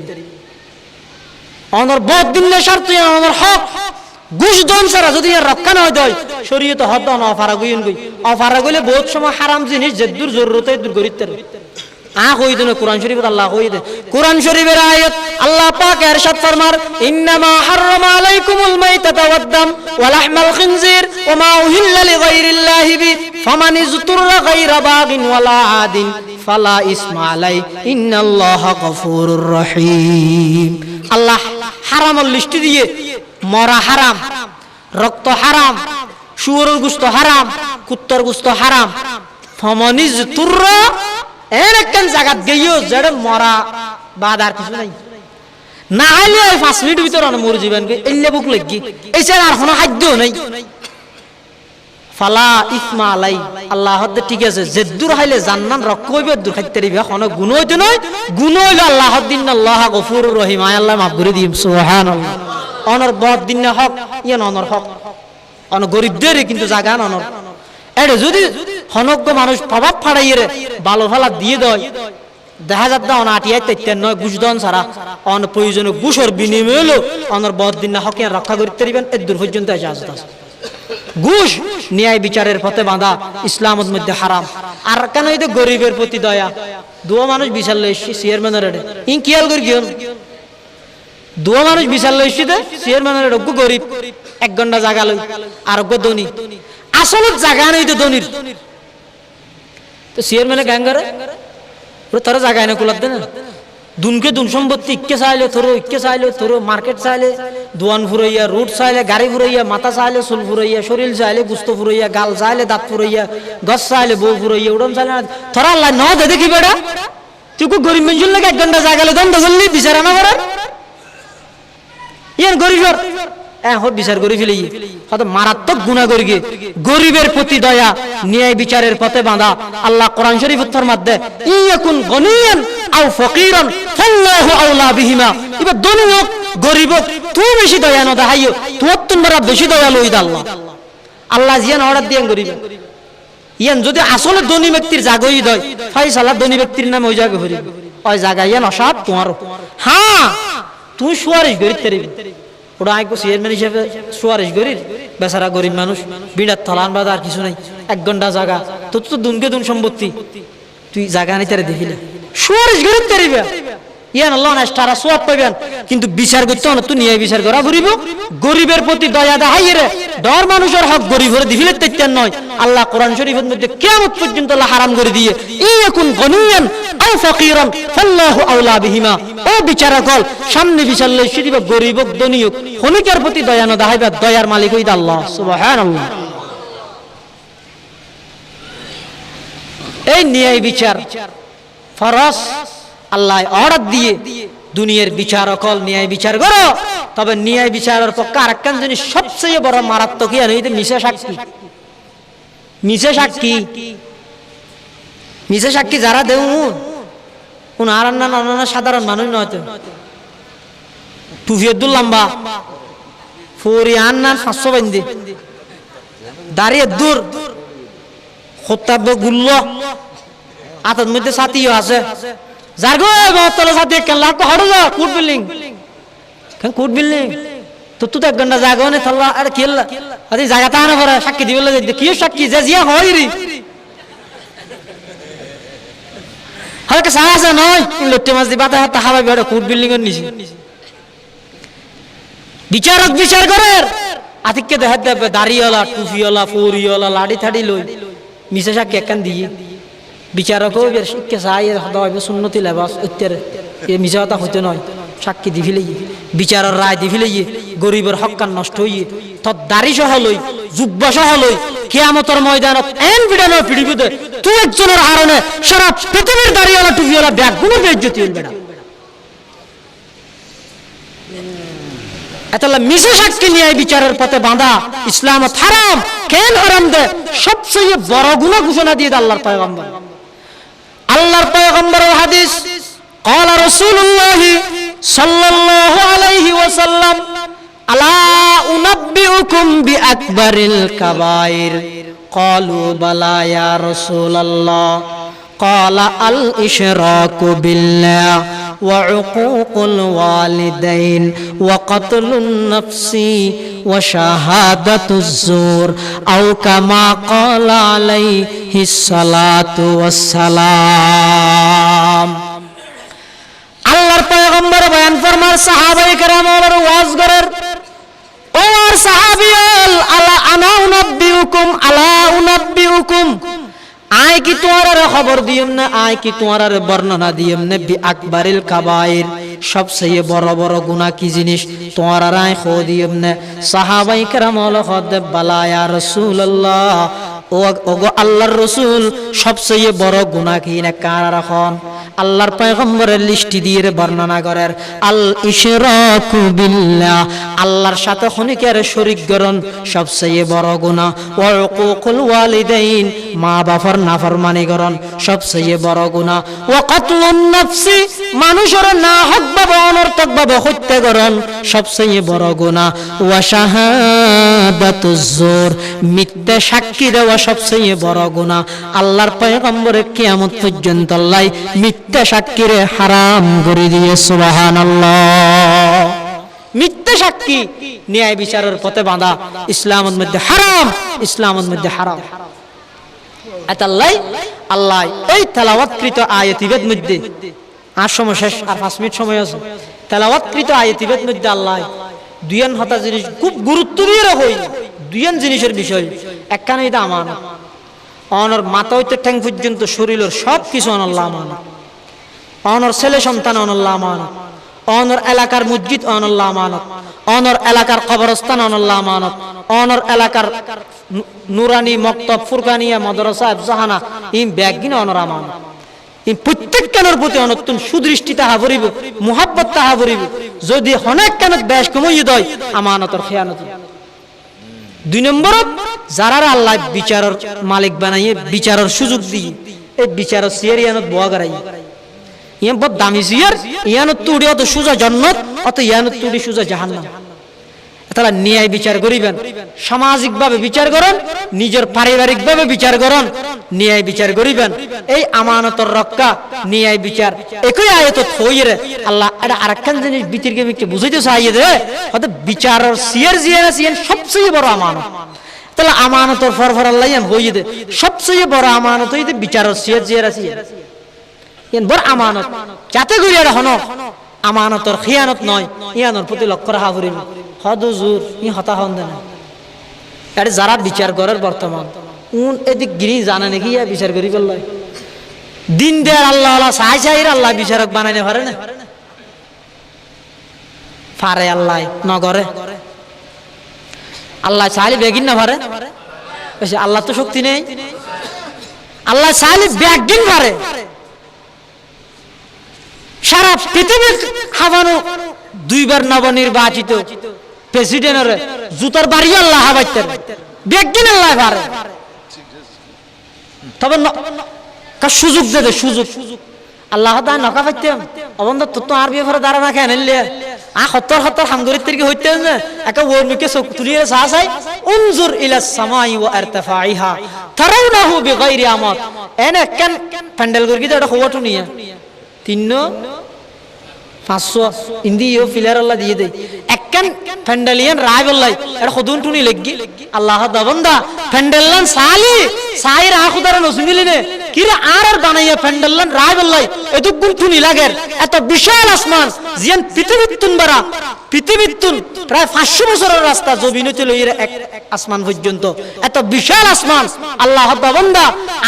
অনর বহুত দিনের স্বার্থ অনর হক ঘুষ দন সারা যদি রক্ষা না হয় শরীয়ত হদ না অফারা গইন গই অফারা গইলে বহুত সময় হারাম জিনিস যেদুর জরুরতে দূর করিতে আ কই দেন কোরআন শরীফ আল্লাহ কই দে কোরআন শরীফের আয়াত আল্লাহ পাক ইরশাদ ফরমার ইন্নামা হাররামা আলাইকুমুল মাইতাতা ওয়াদ-দাম ওয়া লাহমাল খিনজির ওয়া মা উহিল্লা লিগাইরিল্লাহি বি ফামান ইজতুররা গায়রা বাগিন ওয়ালা আদিন ফালা ইসমা আলাই ইন্নাল্লাহা গফুরুর রহিম আল্লাহ হারামল লিস্ট দিয়ে মরা হারাম রক্ত হারাম শুয়োরের গোশত হারাম কুত্তার গোশত হারাম ফামান ইজতুররা একখান জায়গাত গিয়েও যেটা মরা বাদ আর কিছু নাই না হলে 5 মিনিট ভিতর মরে জীবনকে এলে বুক লাগি এই ছাড়া আর কোনো খাদ্য নাই ফালা ইসমা আলাই আল্লাহ ঠিক আছে যেদুর হাইলে জান্নাত রক্ষ হইবে দূর খাইতে দিবে কোনো গুণ হইতে নয় গুণ হইলে আল্লাহ দিন আল্লাহ গফুরুর রহিম আয় আল্লাহ মাফ করে দিম সুবহানাল্লাহ অনর বহুত দিন হক ইয়ান অনর হক অন গরিবদের কিন্তু জায়গা অনর এটা যদি হনজ্ঞ মানুষ প্রভাব ফাড়াইয়ে রে ভালো ফালা দিয়ে দেয় দেখা যাত অন আটিয়াই তেতেন নয় ঘুষ দন সারা অন প্রয়োজনে ঘুষর বিনিময় হলো অনর বহুত দিন হক ইয়ান রক্ষা করতে দিবেন এর দূর পর্যন্ত এজাজত আছে ঘুষ ন্যায় বিচারের পথে বাঁধা ইসলামের মধ্যে হারাম আর কেন এই গরিবের প্রতি দয়া দুয়া মানুষ বিশাল লইছি চেয়ারম্যানের রেডে ইন কিয়াল করি গিয়ন দুয়া মানুষ বিশাল লইছি দে চেয়ারম্যানের রোগ্য গরিব 1 ঘন্টা জায়গা লই আর ধনী আসলে জায়গা নেই তো ধনির তো চেয়ারম্যানে গ্যাঙ্গারে তারা জায়গায় না কুলার দেন দুনকে দুন সম্পত্তি ইকে চাইলে থরো মার্কেট চাইলে দোয়ান ফুরাইয়া রোড চাইলে গাড়ি ফুরাইয়া মাথা চাইলে চুল ফুরাইয়া শরীর চাইলে গুস্ত ফুরাইয়া গাল চাইলে দাঁত ফুরাইয়া গছ চাইলে বউ ফুরাইয়া উড়ন চাইলে থরা আল্লাহ ন দে দেখি বেড়া তুই গরিব মানুষের লাগে 1 ঘন্টা জায়গা দন্ড করলি বিচার আনা করার ইয়ান গরিবের বিচার করে ফেলি হয়তো মারাত্মক গুনাহ করি গরিবের প্রতি দয়া ন্যায় বিচারের পথে বাঁধা আল্লাহ কোরআন শরীফ ফরমাতে ইয়াকুন গনিয়ান আও ফকিরান ফাল্লাহু আওলা বিহিমা এবার ধনী হোক গরিব হোক তুই বেশি দয়া না দেখাইও তোর তোমরা বেশি দয়া লই আল্লাহ আল্লাহ জিয়ান অর্ডার দিয়ে গরিব ইয়ান যদি আসলে ধনী ব্যক্তির জাগই দয় ফয়সালা ধনী ব্যক্তির নামে ওই জায়গা হইবে ওই জায়গা ইয়ান অসাব তোমার হ্যাঁ তুই সুয়ারিশ করিতে পারবি ওটা আইকো চেয়ারম্যান হিসেবে সুয়ারিশ করির বেচারা গরিব মানুষ বিড়ার থলান বাদ আর কিছু নাই 1 ঘন্টা জায়গা তোর তো দুনকে দুন সম্পত্তি তুই জায়গা নিতে দেখিলে সুয়ারিশ করিতে পারবি ইয়ান আল্লাহ নাস্তারা সওয়াব পাবেন কিন্তু বিচার করতে না তুই নিয়ে বিচার করা ঘুরিব গরিবের প্রতি দয়া দেখাই রে ডর মানুষের হক গরিবের দিলে তেতেন নয় আল্লাহ কোরআন শরীফের মধ্যে কিয়ামত পর্যন্ত আল্লাহ হারাম করে দিয়ে ইয়াকুন গনিয়ান আও ফাকিরান ফাল্লাহু আওলা বিহিমা ও বিচারক সামনে বিচার লই সিদিবা গরিব হোক ধনী হোক হনিকের প্রতি দয়া না দেখাইবা দয়ার মালিক হইতা আল্লাহ সুবহানাল্লাহ এই ন্যায় বিচার ফরজ, আল্লাহ অর্ডার দিয়ে দুনিয়ার বিচার অকল ন্যায় বিচার করো। তবে ন্যায় বিচারের পক্ষে আরেকখান জিনিস সবচেয়ে বড় মারাত্মক কি জানো? মিশে সাক্ষী। মিশে সাক্ষী, মিশে সাক্ষী যারা দেউন কোন আর না সাধারণ মানুষ নয় তো, টুফিয়দুল লম্বা ফরি আন্নার 500 বান্ধি দাঁড়িয়ে দূর খোত্তাব গুল্ল আতার মধ্যে সাথীও আছে যার গো তলে সাথী কেন লাখ হড়ো যা কুট বিল্ডিং কেন কুট বিল্ডিং তো তুই তো 1 ঘন্টা জাগো নে থাল্লা আর খেললা আরে জায়গা তা না পড়া সাক্ষী দিবলে কি সাক্ষী যে জিয়া হয় রে হালকা সাহসা নয় লট্টে মাছ দি বাতা হাতে হাওয়া বেড়ে কুট বিল্ডিং এর নিচে বিচারক বিচার করে আতিককে দেখা দেবে দাড়িওয়ালা টুফিওয়ালা ফরিওয়ালা লাড়ি থাড়ি লই মিশে সাক্ষী একখান দিয়ে বিচারকও শিক্ষা চাই হয়তো সুন্নতি লেবাস উত্তর এ মিশা কথা হইতে নয় সাক্ষী দি ফেলে বিচারের রায় দি ফেলে গরিবের হক্কান নষ্ট হইয়ে তোর দাড়ি সহ লই জুব্বা সহ লই কিয়ামতের ময়দানত এন বিড়ানোর পৃথিবীতে তুই একজনের হারণে সারা পৃথিবীর দাড়িওয়ালা টুপিওয়ালা ব্যাগগুলো বেজ্জতি হইবে না। এতলা মিশে সাক্ষী নিয়ে বিচারের পথে বাঁধা ইসলাম হারাম। কেন হারাম দে? সবচেয়ে বড় গুনাহ ঘোষণা দিয়ে আল্লাহর পয়গম্বর। আল্লাহর পয়গম্বরের হাদিস قال رسول الله صلى الله عليه وسلم الا انبئكم باكبر الكبائر قالوا بلى يا رسول الله قال الاشراك بالله وعقوق الوالدين وقتل النفس وشهادة الزور أو كما قال عليه الصلاة والسلام। আল্লাহর পয়গম্বর বয়ান ফরমার সাহাবায়ে কেরাম ওর ওয়াজ করেন ওর সাহাবিয়াল আলা আনা উনাব্বিউকুম আলা উনাব্বিউকুম আয় কি তোমার খবর দিয়ম না আয় কি তোমার বর্ণনা দিয়ম না বি আকবারিল কাবায়ের সবচেয়ে বড় বড় গুনাহ কি জিনিস তোমার রায় খো দিয়ম না। সাহাবায়ে কেরাম হলো খদ বালা ইয়া রাসূলুল্লাহ ওগো আল্লাহর রাসূল সবচেয়ে বড় গুনাহ কি না কার রাখন? আল্লাহর পয়গম্বরের লিস্টি দিয়ে বর্ণনা করেন আল ইশরাকু বিল্লাহ আল্লাহর সাথে খনিকের শরীক করণ সবচেয়ে বড় গুনাহ, ওয়া উকুকুল ওয়ালিদাইন মা বাবার নাফরমানি করণ সবচেয়ে বড় গুনাহ, ওয়া কাতলুন নাফসি মানুষের না হক ভাবে অনর্থক ভাবে হত্যা করণ সবচেয়ে বড় গুনাহ, ওয়া শাহাদাতুজ জুর মিথ্যা সাক্ষী দেওয়া সবচেয়ে বড় গুনাহ। আল্লাহর পয়গম্বর কিয়ামত পর্যন্ত আল্লাহ মিথ্যা সাক্ষীরে হারাম করে দিয়ে সুবহানাল্লাহ। মিথ্যা সাক্ষী ন্যায় বিচারের পথে বাঁধা ইসলামের মধ্যে হারাম, ইসলামের মধ্যে হারাম। আল্লাহ আল্লাহ এই তেলাওয়াতকৃত আয়াতিবের মধ্যে আর সময় শেষ, আর 5 মিনিট সময় আছে। তেলাওয়াতকৃত আয়াতিবের মধ্যে আল্লাহ দুইয়ান হতা জিনিস খুব গুরুত্ব দিয়ে রাখই। দুইয়ান জিনিসের বিষয় একখানে এটা আমানত, অনর মাথা হইতে ঠ্যাং পর্যন্ত শরীরের সব কিছু আল্লাহ আমানত, অনর ছেলে সন্তান আল্লাহ আমানত, অনর এলাকার মসজিদ আল্লাহ আমানত, অনর এলাকার কবরস্থান আল্লাহ আমানত, অনর এলাকার নুরানি মক্তব ফুরকানিয়া মাদ্রাসা ইফজাহানা ইম ব্যাগিন অনর আমানত। এই প্রত্যেক কানের প্রতি অনতুন সুদৃষ্টি তাহা ভরিব, মুহাব্বত তাহা ভরিব। যদি অনেক কানত বেশ কমই দেয় আমানতর খেয়ানত। 2 নম্বরত যারা আল্লাহ বিচারের মালিক বানাইয়ে বিচারের সুযোগ দিয়ে এই বিচারের সিয়ার ইয়ানত বোয়া করাই ইয়ান বহুত দামি সিয়ার ইয়ানত তুড়ি অত সুজা জান্নাত অত ইয়ানত তুড়ি সুজা জাহান্নাম। তাহলে ন্যায় বিচার করিবেন, সামাজিকভাবে বিচার করেন, নিজের পারিবারিকভাবে বিচার করেন, ন্যায় বিচার করিবেন। এই আমানতের রক্ষা ন্যায় বিচার একই আয়াত হইরে আল্লাহ এটা আরেকখান জিনিস বিতিরকে মিকে বুঝাইতে চাইয়ে দে হয়তো বিচারের সিয়ার জিয়ানা সিয়ান সবচেয়ে বড় আমানত। তাহলে আমানতের ফরফর আল্লাহ ইয়ান হইয়ে দে সবচেয়ে বড় আমানত হইতে বিচারের সিয়ার জিয়ানা সিয়ান ইয়ান বড় আমানত। যাতে করিয়া হনো আমানতের খিয়ানত নয়, ইয়ানোর প্রতি লক্ষ্য রাখা করিব। হদুজুর ই হতা হন দেন আরে যারা বিচার করার বর্তমান কোন এদিক গিরি জানে নাকি ইয়া বিচার করি বললাই দিন দেয়ার আল্লাহ আল্লাহ সাই সাইর আল্লাহ বিচারক বানাইতে পারে না, পারে আল্লাহ নগরে আল্লাহ চাইলে বেগিন না পারে। আল্লাহ তো শক্তি নেই, আল্লাহ চাইলে ব্যাগদিন পারে সারা পৃথিবী হাবানো দুইবার নবনির্বাচিত প্রেসিডেন্টের জুতার বাড়ি আল্লাহ হাবাইতে ব্যাগদিন আল্লাহ পারে তবে সুযোগ দেবে সুযোগ আল্লাহ দা নকা পাইতাম অবন্ধ তো আর বিয়ে দাঁড়া না খেয়ে নিলে সত্তর হামদুরির থেকে হইতে একা ওর মুখে চোখ তুলিয়ে চা চাই উনজুর ইলা সামাই ওয়া ইরতিফাইহা তারাউনাহু বিগাইরি আমাত এনে কেন প্যান্ডেল করে কি এটা খবরটা নিয়ে 300-500 ইন্দিও ফিলার আল্লাহ দিয়ে দেয় একখান প্যান্ডেলিয়ান রায় বললাই এটা খদুন টুনি লাগি আল্লাহ দা বান্দা প্যান্ডেললান সালি সাইর আখুদার নসমিলিনে কিরে আর বানাইয়া প্যান্ডেললান রায় বললাই এত গুণ টুনি লাগের এত বিশাল আসমান জিয়ান পৃথিবীতুন বারা পৃথিবীতুন প্রায় 500 বছরের রাস্তা জমিনতে লইরে এক আসমান পর্যন্ত এত বিশাল আসমান আল্লাহ দা বান্দা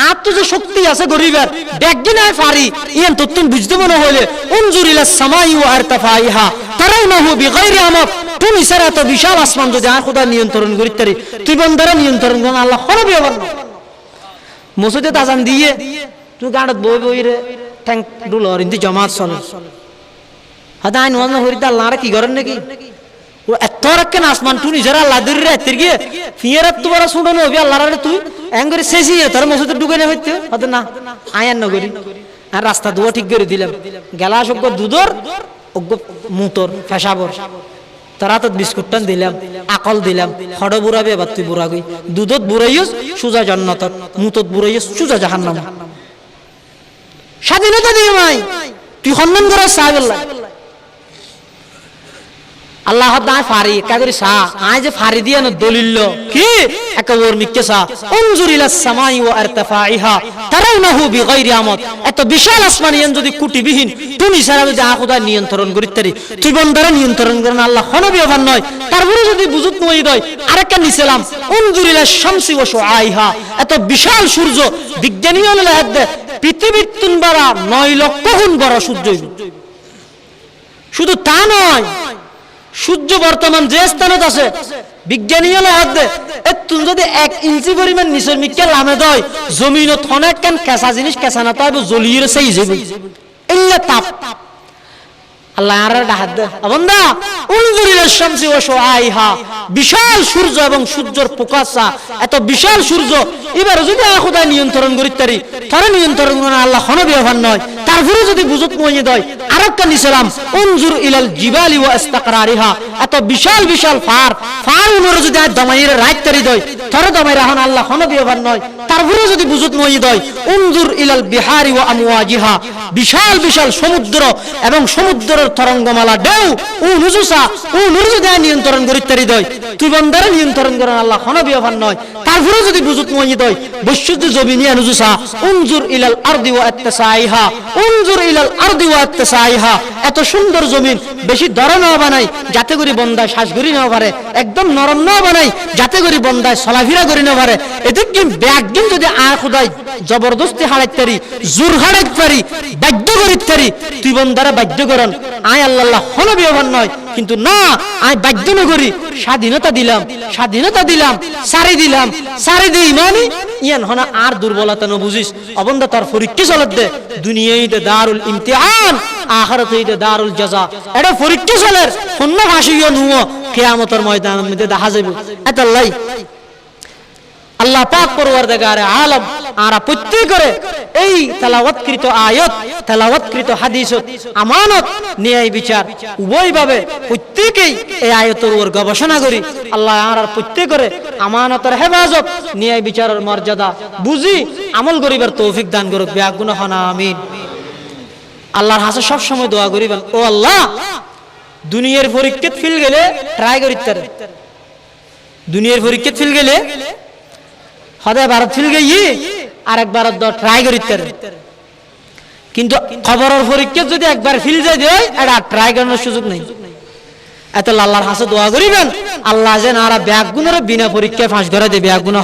আর তো যে শক্তি আছে গরিবের ব্যাগদিনায় পারি ইয়ান তো তুমি বুঝতে মনে হইলে উনজুর ইলা সামাই ওয়া ইরতিফাইহা তারাউনাহু বিগাইরি আমাত তুমি সারা এত বিশাল আসমান যদি আর খোদা নিয়ন্ত্রণ করিতে পারি তুই বন্দারা নিয়ন্ত্রণ করেন আল্লাহ কোনো বিয়ে মসজিদে আজান দিয়ে তুই গাড়ত বই বই রে ট্যাঙ্ক ডুলর ইন্দি জমাত চলে হয়তো আইন ওয়াজ হরিতে আল্লাহ কি করেন নাকি ও এত রাখেন আসমান তুই নিজেরা আল্লাহ দূরে রাতের গিয়ে ফিয়ের তো বড় শুনো হবি আল্লাহ রে তুই এঙ্গরে শেষিয়ে তোর মসজিদে ঢুকে না হইতে হয়তো না আয়ান নগরী আর রাস্তা দুয়া ঠিক করে দিলাম গেলা সজ্ঞ দুধর অজ্ঞ মুতর ফেসাবর তারা তো বিস্কুটটান দিলাম আকল দিলাম হড় বুড়াবে এবার তুই বুড়া গই দুধত বুড়াইস সুজা জান্নাত মুতত বুড়াইস সুজা জাহান্নাম স্বাধীনতা দিয়ে মাই তুই সম্মান করা সাহেবুল্লাহ আল্লাহ দায় ফারি কাগরি সা আয় যে ফারি দিয়া না দলিল কি একা ওর মিক্কে সা উনজুর ইলা সামাই ওয়া ইরতিফাইহা তারাউনাহু বিগাইরি আমাত এত বিশাল আসমানিয়ান যদি কুটিবিহীন তুমি সারা যদি আখুদা নিয়ন্ত্রণ করিতে তুই বন্দারা নিয়ন্ত্রণ করেন আল্লাহ খনবি অভার নয় তারপরে যদি বুঝুত নই দয় আরেকটা নিছিলাম উনজুর ইলা শামসি ওয়া শুআইহা এত বিশাল সূর্য বিজ্ঞানী হলো হাত পৃথিবীর তুন বড় 9 লক্ষ গুণ বড় সূর্য শুধু তা নয় সূর্য বর্তমান যে স্থানত আছে বিজ্ঞানী হলো হাত দে তুমি যদি 1 ইঞ্চি পরিমাণ নিচের মিক্কে লামে দয় জমিনত অনেক কেন কেঁচা জিনিস কেঁচা না তাই জ্বলিয়ে সেই যাবে ইল্লা তাপ আল্লাহ আর হাত দে বন্ধা উনজুর ইলা শামসি ওয়া শুআইহা বিশাল সূর্য এবং সূর্যের প্রকাশা এত বিশাল সূর্য এবারে যদি খোদা নিয়ন্ত্রণ করিতে পারি তারা নিয়ন্ত্রণ করে আল্লাহ খনবি অভার নয় তারপরে যদি বুঝত মইয়ে দেয় আরেকটা নিছিলাম উনজুর ইলাল জিবালি ওয়া ইস্তিকরারিহা এত বিশাল বিশাল ফার উনরে যদি দমাইরে রাইত করি দেয় তারা দমাই রাহন আল্লাহ খনবি অভার নয় তারপরে যদি বুঝত মইয়ে দেয় উনজুর ইলাল বিহারি ওয়া আমওয়াজিহা বিশাল বিশাল সমুদ্র এবং সমুদ্রের তরঙ্গমালা ঢেউ নুজুসা নুরুজা নিয়ন্ত্রণ করিতে পারি দেয় তুই বন্দারে নিয়ন্ত্রণ করেন আল্লাহ খনবি অভার নয় তারপরে যদি বুঝত মইয়ে দেয় বৈশুদ্ধ জমিনিয়া নুজুসা উনজুর ইলাল আরদি ওয়া ইত্তিসাইহা উনজুর ইলাল আরদি ওয়া ইত্তিসাইহা এত সুন্দর জমিন বেশি দরা না বানাই যাতে করে বন্দায় শ্বাস ঘুরি না পারে একদম নরম না বানাই যাতে করে বন্দায় চলাফেরা করি না পারে এদিকে ব্যাগদিন যদি খোদাই জবরদস্তি হারাইতে পারি জোর হারাইতে পারি বাধ্য করিতে পারি তুই বন্দারা বাধ্য করেন আয় আল্লাহ হনবি অভার নয় কিন্তু না আয় বাধ্য না করি স্বাধীনতা দিলাম সারি দিই মানে ইয়ান হনা আর দুর্বলতা ন বুঝিস অবন্ধা তার পরীক্ষা চলত দে দুনিয়াতে দারুল ইমতিহান আখিরাতে দারুল জাযা এটা পরীক্ষা চলের অন্য ভাষীয় নুও কিয়ামতের ময়দানের মধ্যে দেখা যাবে এতাল্লাই আল্লাহ পাক পরওয়ারদিগারে আলম আরা প্রত্যেক করে এই তেলাওয়াতকৃত আয়াত তেলাওয়াতকৃত হাদিস আমানত ন্যায় বিচার উভয়ভাবে প্রত্যেকই এই আয়াতের উপর গবেষণা করি আল্লাহ আর প্রত্যেক করে আমানতের হেফাজত ন্যায় বিচারের মর্যাদা বুঝি আমল করিবার তৌফিক দান করুক বিয়াগুনা হনা আমিন আল্লাহর কাছে সব সময় দোয়া করিবেন ও আল্লাহ দুনিয়ার পরীক্ষাত ফেল গেলে ট্রাই করিতে দুনিয়ার পরীক্ষাত ফেল গেলে হদায় ভারত ফিল গিয়ে আরেকবার ট্রাই করিতে কিন্তু খবরের পরীক্ষা যদি একবার ফিল যায় দেয় এটা ট্রাই করানোর সুযোগ নেই এত আল্লাহর কাছে দোয়া করিবেন আল্লাহ যেন আর ব্যাগ গুণের বিনা পরীক্ষায় ফাঁস ধরে দেবে ব্যাগ গুণ